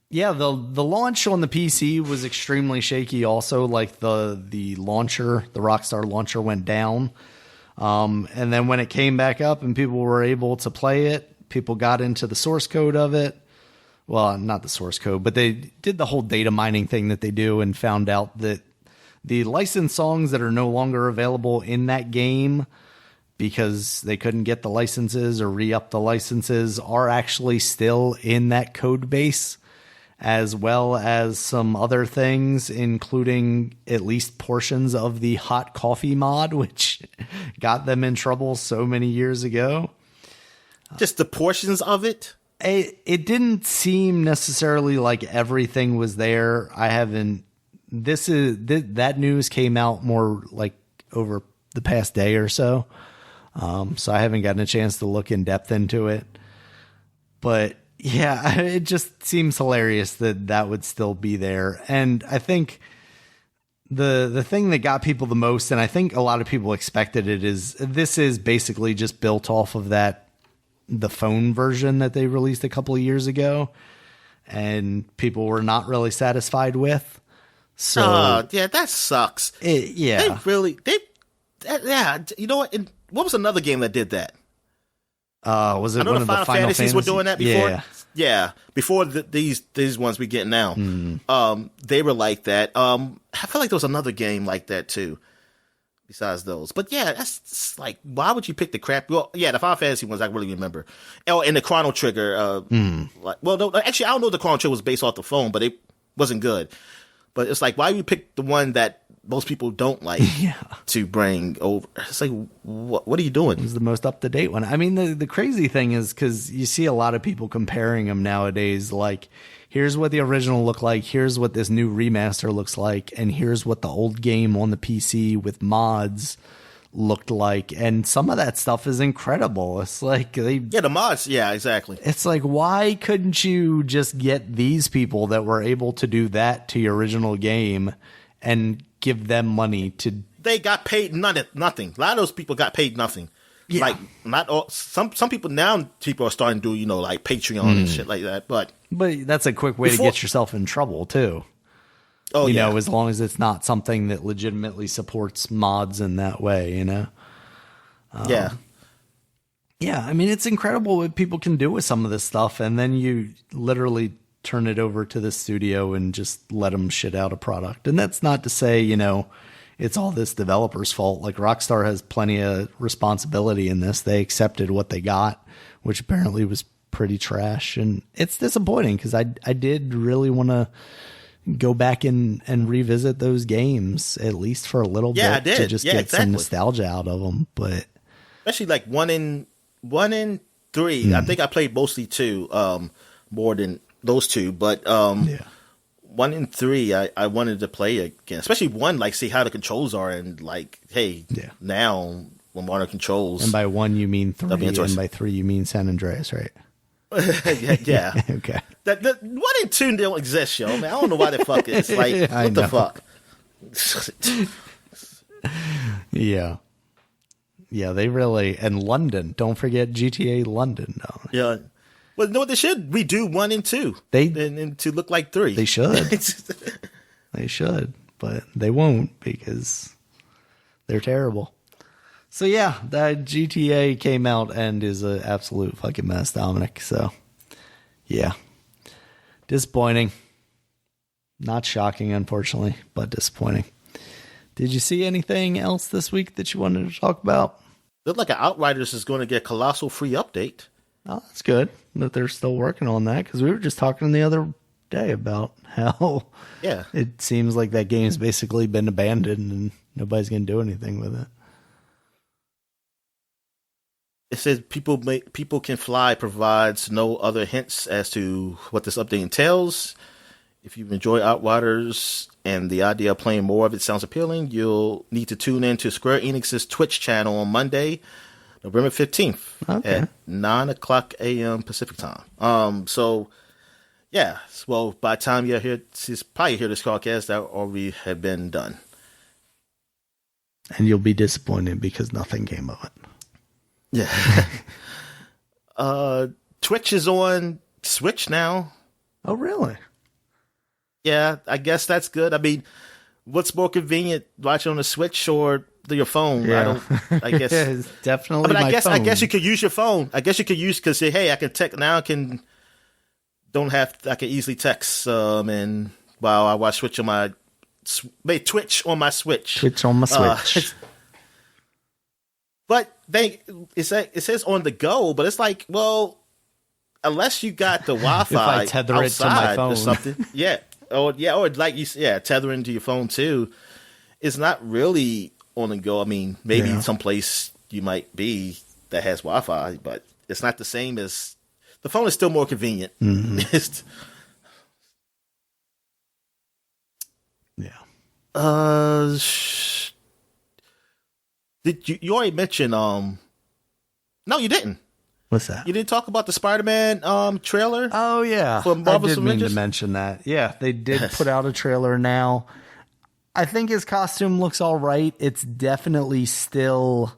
A: the launch on the PC was extremely shaky. Also, like the launcher, the Rockstar launcher went down. And then when it came back up and people were able to play it, people got into the source code of it. Well, not the source code, but they did the whole data mining thing that they do and found out that the licensed songs that are no longer available in that game because they couldn't get the licenses or re-up the licenses are actually still in that code base, as well as some other things, including at least portions of the hot coffee mod, which got them in trouble so many years ago.
B: Just the portions of it?
A: It didn't seem necessarily like everything was there. That news came out more like over the past day or so. So I haven't gotten a chance to look in depth into it, but yeah, it just seems hilarious that would still be there. And I think the thing that got people the most, and I think a lot of people expected it, is this is basically just built off of the phone version that they released a couple of years ago, and people were not really satisfied with. So
B: yeah, that sucks.
A: Yeah.
B: You know what? What was another game that did that?
A: Was it
B: I know
A: one of the Final Fantasies
B: were doing that before.
A: Yeah.
B: Yeah, before these ones we get now. They were like that. I feel like there was another game like that too, besides those. But yeah, that's just like, why would you pick the crap? Well, yeah, the Final Fantasy ones I really remember. Oh, and the Chrono Trigger. No, actually, I don't know if the Chrono Trigger was based off the phone, but it wasn't good. But it's like, why would you pick the one that most people don't like to bring over? It's like, what are you doing?
A: It's the most up-to-date one. I mean, the crazy thing is, because you see a lot of people comparing them nowadays, like, here's what the original looked like, here's what this new remaster looks like, and here's what the old game on the PC with mods looked like. And some of that stuff is incredible. It's like
B: the mods. Yeah, exactly.
A: It's like, why couldn't you just get these people that were able to do that to your original game and give them money to?
B: They got paid nothing. A lot of those people got paid nothing. Yeah. Like, not all. Some people now, people are starting to do, like Patreon and shit like that. But
A: that's a quick way to get yourself in trouble too.
B: Oh,
A: you know, as long as it's not something that legitimately supports mods in that way,
B: Yeah.
A: Yeah, I mean, it's incredible what people can do with some of this stuff, and then you literally turn it over to the studio and just let them shit out a product. And that's not to say, it's all this developer's fault. Like, Rockstar has plenty of responsibility in this. They accepted what they got, which apparently was pretty trash, and it's disappointing because I did really want to go back and revisit those games at least for a little bit to just get some nostalgia out of them. But
B: especially like 1 and 3, I think I played mostly 2, more than those 2. But 1 and 3, I wanted to play again, especially 1, like, see how the controls are, and like, hey, now when modern controls.
A: And by 1 you mean 3, and by 3 you mean San Andreas, right?
B: yeah.
A: Okay.
B: The 1 and 2 don't exist, yo. Man, I don't know why the fuck it's like. What the fuck?
A: Yeah. Yeah, they really. And London. Don't forget GTA London. No.
B: Yeah. Well, no, they should redo 1 and 2. And to look like 3.
A: They should. They should, but they won't because they're terrible. So yeah, that GTA came out and is an absolute fucking mess, Dominic. So yeah, disappointing. Not shocking, unfortunately, but disappointing. Did you see anything else this week that you wanted to talk about?
B: Looked like Outriders is going to get a colossal free update.
A: Oh, that's good that they're still working on that, because we were just talking the other day about how it seems like that game's basically been abandoned and nobody's going to do anything with it.
B: It says People Can Fly provides no other hints as to what this update entails. If you enjoy Outriders and the idea of playing more of it sounds appealing, you'll need to tune in to Square Enix's Twitch channel on Monday, November 15th at 9 o'clock a.m. Pacific time. So, yeah. Well, by the time you probably hear this podcast, that already had been done.
A: And you'll be disappointed because nothing came of it.
B: Yeah. Twitch is on Switch now.
A: Oh, really?
B: Yeah, I guess that's good. I mean, what's more convenient, watching on the Switch or your phone?
A: Yeah.
B: I guess
A: it's definitely.
B: But
A: I
B: guess you could use your phone. I guess you could use, because hey, I can text now. I can easily text and while I watch Twitch on my Switch.
A: Twitch on my Switch.
B: But it says on the go, but it's like, well, unless you got the Wi-Fi
A: if I tether it to my phone
B: or something, or like you tethering to your phone too, it's not really on the go. I mean, maybe someplace you might be that has Wi-Fi, but it's not the same as the phone. Is still more convenient.
A: Mm-hmm.
B: Did you already mention? No, you didn't.
A: What's that?
B: You didn't talk about the Spider-Man marvel
A: Oh yeah,
B: for Marvel's
A: I did mean to mention that. Yeah, they did put out a trailer now. I think his costume looks all right. It's definitely still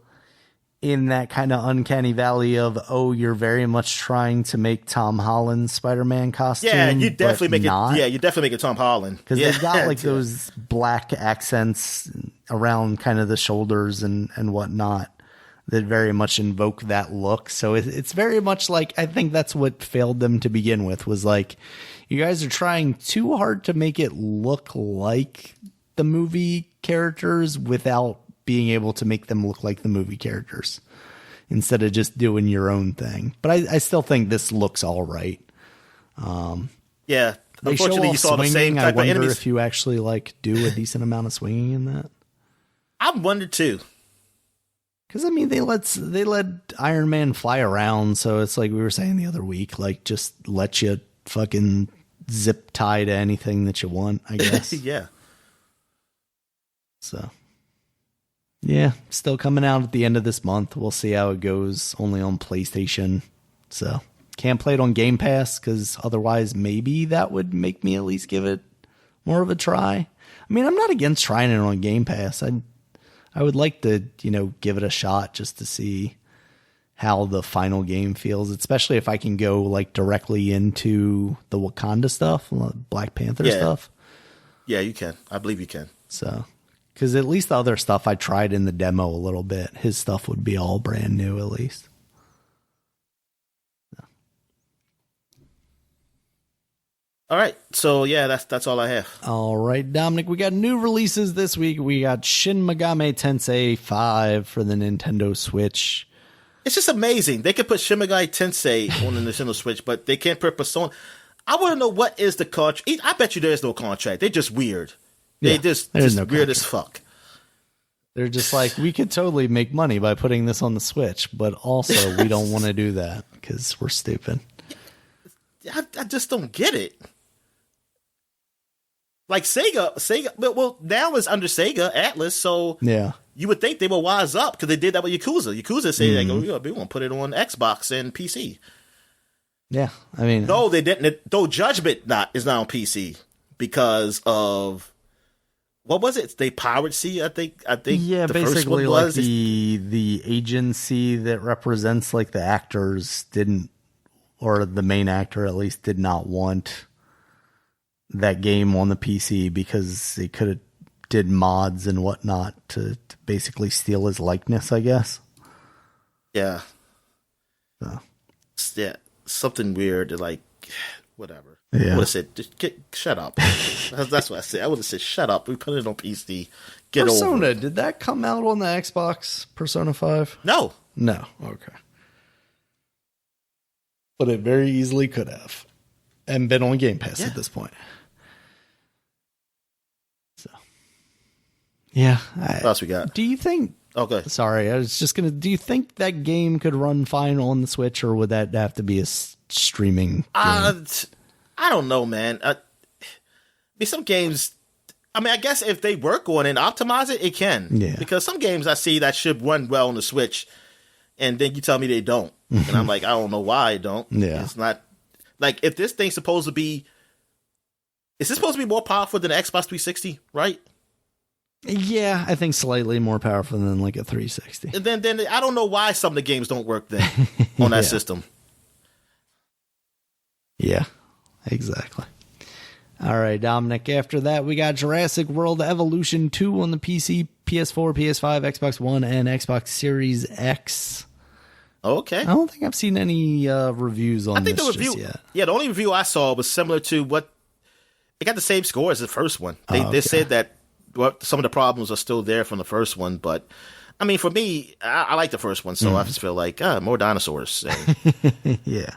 A: in that kind of uncanny valley of, oh, you're very much trying to make Tom Holland's Spider-Man costume.
B: Yeah, you definitely make
A: not.
B: it. Yeah, you definitely make it Tom Holland
A: because they've got like those black accents around kind of the shoulders and whatnot that very much invoke that look. So it's very much like, I think that's what failed them to begin with, was like, you guys are trying too hard to make it look like the movie characters without being able to make them look like the movie characters instead of just doing your own thing. But I still think this looks all right.
B: Yeah.
A: They
B: Unfortunately,
A: you
B: saw the same type
A: I wonder
B: of enemies.
A: if you actually like do a decent amount of swinging in that.
B: I wonder too.
A: Because I mean, they let Iron Man fly around, so it's like we were saying the other week, like just let you fucking zip tie to anything that you want, I guess.
B: Yeah.
A: So, yeah, still coming out at the end of this month. We'll see how it goes. Only on PlayStation, so can't play it on Game Pass because otherwise maybe that would make me at least give it more of a try. I mean, I'm not against trying it on Game Pass. I would like to, give it a shot just to see how the final game feels, especially if I can go like directly into the Wakanda stuff, Black Panther stuff.
B: Yeah, you can. I believe you can.
A: So, because at least the other stuff I tried in the demo a little bit, his stuff would be all brand new at least. So.
B: All right. So, yeah, that's all I have.
A: All right, Dominic, we got new releases this week. We got Shin Megami Tensei 5 for the Nintendo Switch.
B: It's just amazing. They could put Shin Megami Tensei on the Nintendo Switch, but they can't put Persona. I want to know what is the contract. I bet you there's no contract. They're just weird. They're just
A: no
B: weird
A: contract.
B: as fuck.
A: They're just like, we could totally make money by putting this on the Switch, but also we don't want to do that because we're stupid.
B: I just don't get it. Like Sega, well, now it's under Sega Atlas, so
A: yeah, you
B: would think they will wise up because they did that with Yakuza. Yakuza said, like, oh, yeah, we want to put it on Xbox and PC.
A: Yeah, I mean,
B: no, they didn't. Though Judgment is not on PC because of what was it? They piracy, I think.
A: Yeah,
B: the
A: basically,
B: first one
A: like
B: was
A: the agency that represents like the actors didn't, or the main actor at least, did not want that game on the PC because they could have did mods and whatnot to basically steal his likeness, I guess.
B: Yeah.
A: So.
B: Yeah. Something weird, like, whatever.
A: Yeah.
B: I would have said, shut up. That's what I said. I would have said, shut up. We put it on PC. Get
A: Persona,
B: over it.
A: did that come out on the Xbox, Persona 5?
B: No.
A: No. Okay. But it very easily could have. And been on Game Pass at this point. So. Yeah.
B: What else we got?
A: Do you think...
B: Okay.
A: Sorry, I was just going to... Do you think that game could run fine on the Switch, or would that have to be a streaming game?
B: I don't know, man. Some games... I mean, I guess if they work on it and optimize it, it can.
A: Yeah.
B: Because some games I see that should run well on the Switch, and then you tell me they don't. And I'm like, I don't know why I don't.
A: Yeah.
B: It's not... Like, if this thing's supposed to be... Is this supposed to be more powerful than the Xbox 360, right?
A: Yeah, I think slightly more powerful than like a 360.
B: And then I don't know why some of the games don't work then on that system.
A: Yeah, exactly. All right, Dominic. After that, we got Jurassic World Evolution 2 on the PC, PS4, PS5, Xbox One, and Xbox Series X.
B: Okay.
A: I don't think I've seen any reviews on this just yet.
B: Yeah, the only review I saw was similar to what... It got the same score as the first one. They said that some of the problems are still there from the first one, but I mean, for me, I like the first one, so I just feel like more dinosaurs.
A: Yeah,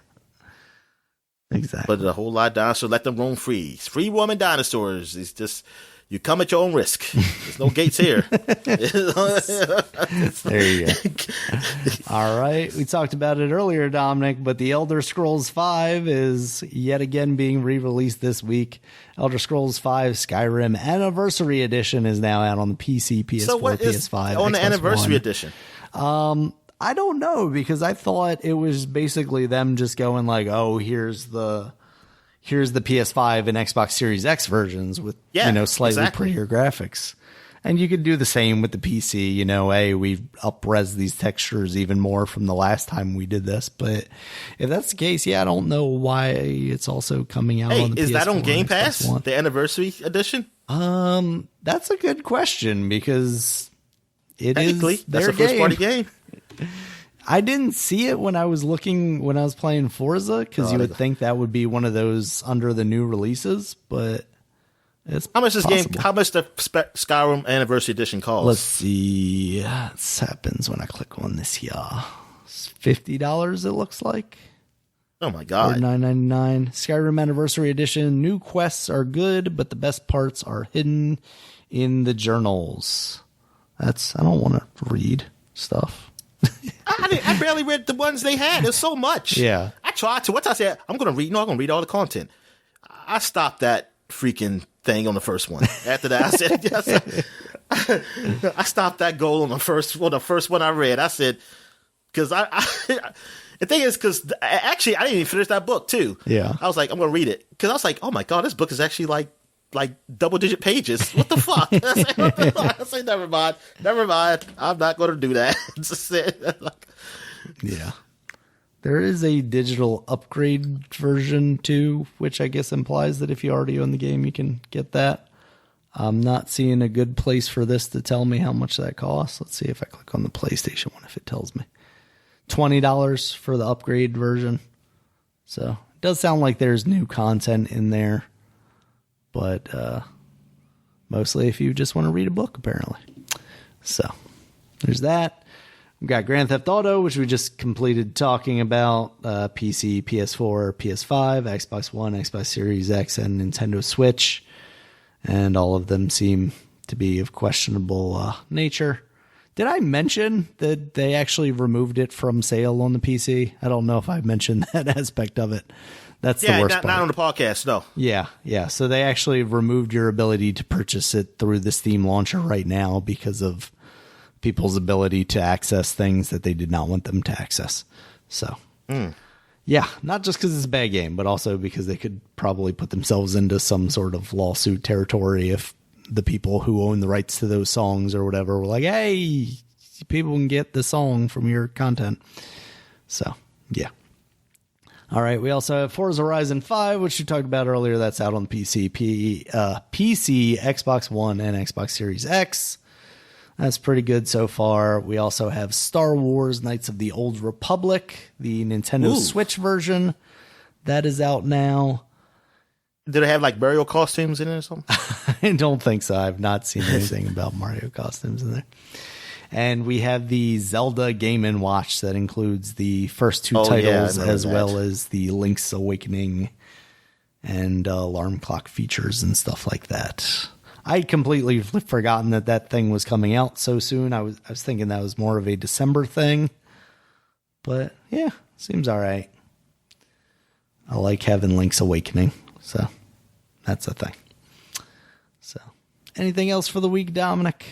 A: exactly.
B: But a whole lot of dinosaurs, let them roam free. Free roaming dinosaurs. It's just you come at your own risk. There's no gates here.
A: There you go. All right, we talked about it earlier, Dominic, but the Elder Scrolls V is yet again being re-released this week. Elder Scrolls V Skyrim Anniversary Edition is now out on the PC, PS4,
B: so what is
A: PS5,
B: on
A: Xbox
B: the Anniversary
A: One.
B: Edition?
A: I don't know, because I thought it was basically them just going like, oh, here's the here's the PS5 and Xbox Series X versions with, slightly prettier graphics. And you could do the same with the PC. Hey, we've up-res these textures even more from the last time we did this. But if that's the case, I don't know why it's also coming out on the PS4.
B: Is that on Game Pass, the Anniversary Edition?
A: That's a good question because
B: that's a first-party game.
A: I didn't see it when I was playing Forza because you would think that would be one of those under the new releases, but it's
B: how much the Skyrim Anniversary Edition cost?
A: Let's see. This happens when I click on this here. It's $50. It looks like.
B: Oh my god!
A: $9.99. Skyrim Anniversary Edition. New quests are good, but the best parts are hidden in the journals. I don't want to read stuff.
B: I barely read the ones they had. There's so much.
A: Yeah.
B: I tried to. Once I said, I'm going to read all the content. I stopped that freaking thing on the first one. After that, I said, yes. I stopped that goal on the first one I read. I said, because the thing is, because actually, I didn't even finish that book, too.
A: Yeah.
B: I was like, I'm going to read it. Because I was like, oh my God, this book is actually like double-digit pages. What the fuck? I say, never mind. I'm not going to do that.
A: Yeah. There is a digital upgrade version, too, which I guess implies that if you already own the game, you can get that. I'm not seeing a good place for this to tell me how much that costs. Let's see if I click on the PlayStation one, if it tells me. $20 for the upgrade version. So it does sound like there's new content in there. But mostly if you just want to read a book, apparently. So there's that. We've got Grand Theft Auto, which we just completed talking about. PC, PS4, PS5, Xbox One, Xbox Series X, and Nintendo Switch. And all of them seem to be of questionable nature. Did I mention that they actually removed it from sale on the PC? I don't know if I mentioned that aspect of it. That's the worst part.
B: Not on the podcast, no.
A: Yeah. So they actually removed your ability to purchase it through the Steam launcher right now because of people's ability to access things that they did not want them to access. So, yeah, not just because it's a bad game, but also because they could probably put themselves into some sort of lawsuit territory if the people who own the rights to those songs or whatever were like, hey, people can get the song from your content. So, yeah. All right, we also have Forza Horizon 5, which we talked about earlier. That's out on PC, Xbox One, and Xbox Series X. That's pretty good so far. We also have Star Wars Knights of the Old Republic, the Nintendo Switch version. That is out now.
B: Did it have like Mario costumes in it or something?
A: I don't think so. I've not seen anything about Mario costumes in there. And we have the Zelda Game & Watch that includes the first two titles as well as the Link's Awakening and alarm clock features and stuff like that. I'd completely forgotten that thing was coming out so soon. I was thinking that was more of a December thing. But yeah, seems all right. I like having Link's Awakening. So that's a thing. So anything else for the week, Dominic?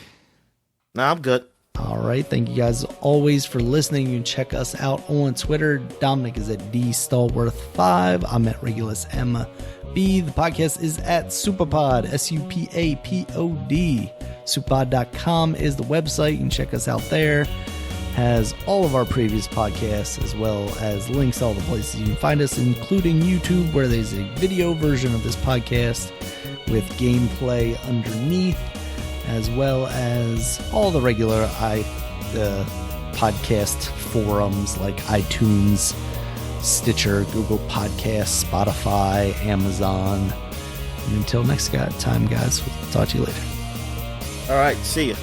B: No, I'm good.
A: All right. Thank you guys always for listening. You can check us out on Twitter. Dominic is at DStallworth5. I'm at Regulus MB. The podcast is at Supapod, SUPAPOD. Supapod.com is the website. You can check us out there. Has all of our previous podcasts as well as links to all the places you can find us, including YouTube, where there's a video version of this podcast with gameplay underneath, as well as all the regular podcast forums like iTunes, Stitcher, Google Podcasts, Spotify, Amazon. And until next time, guys, we'll talk to you later.
B: All right, see you.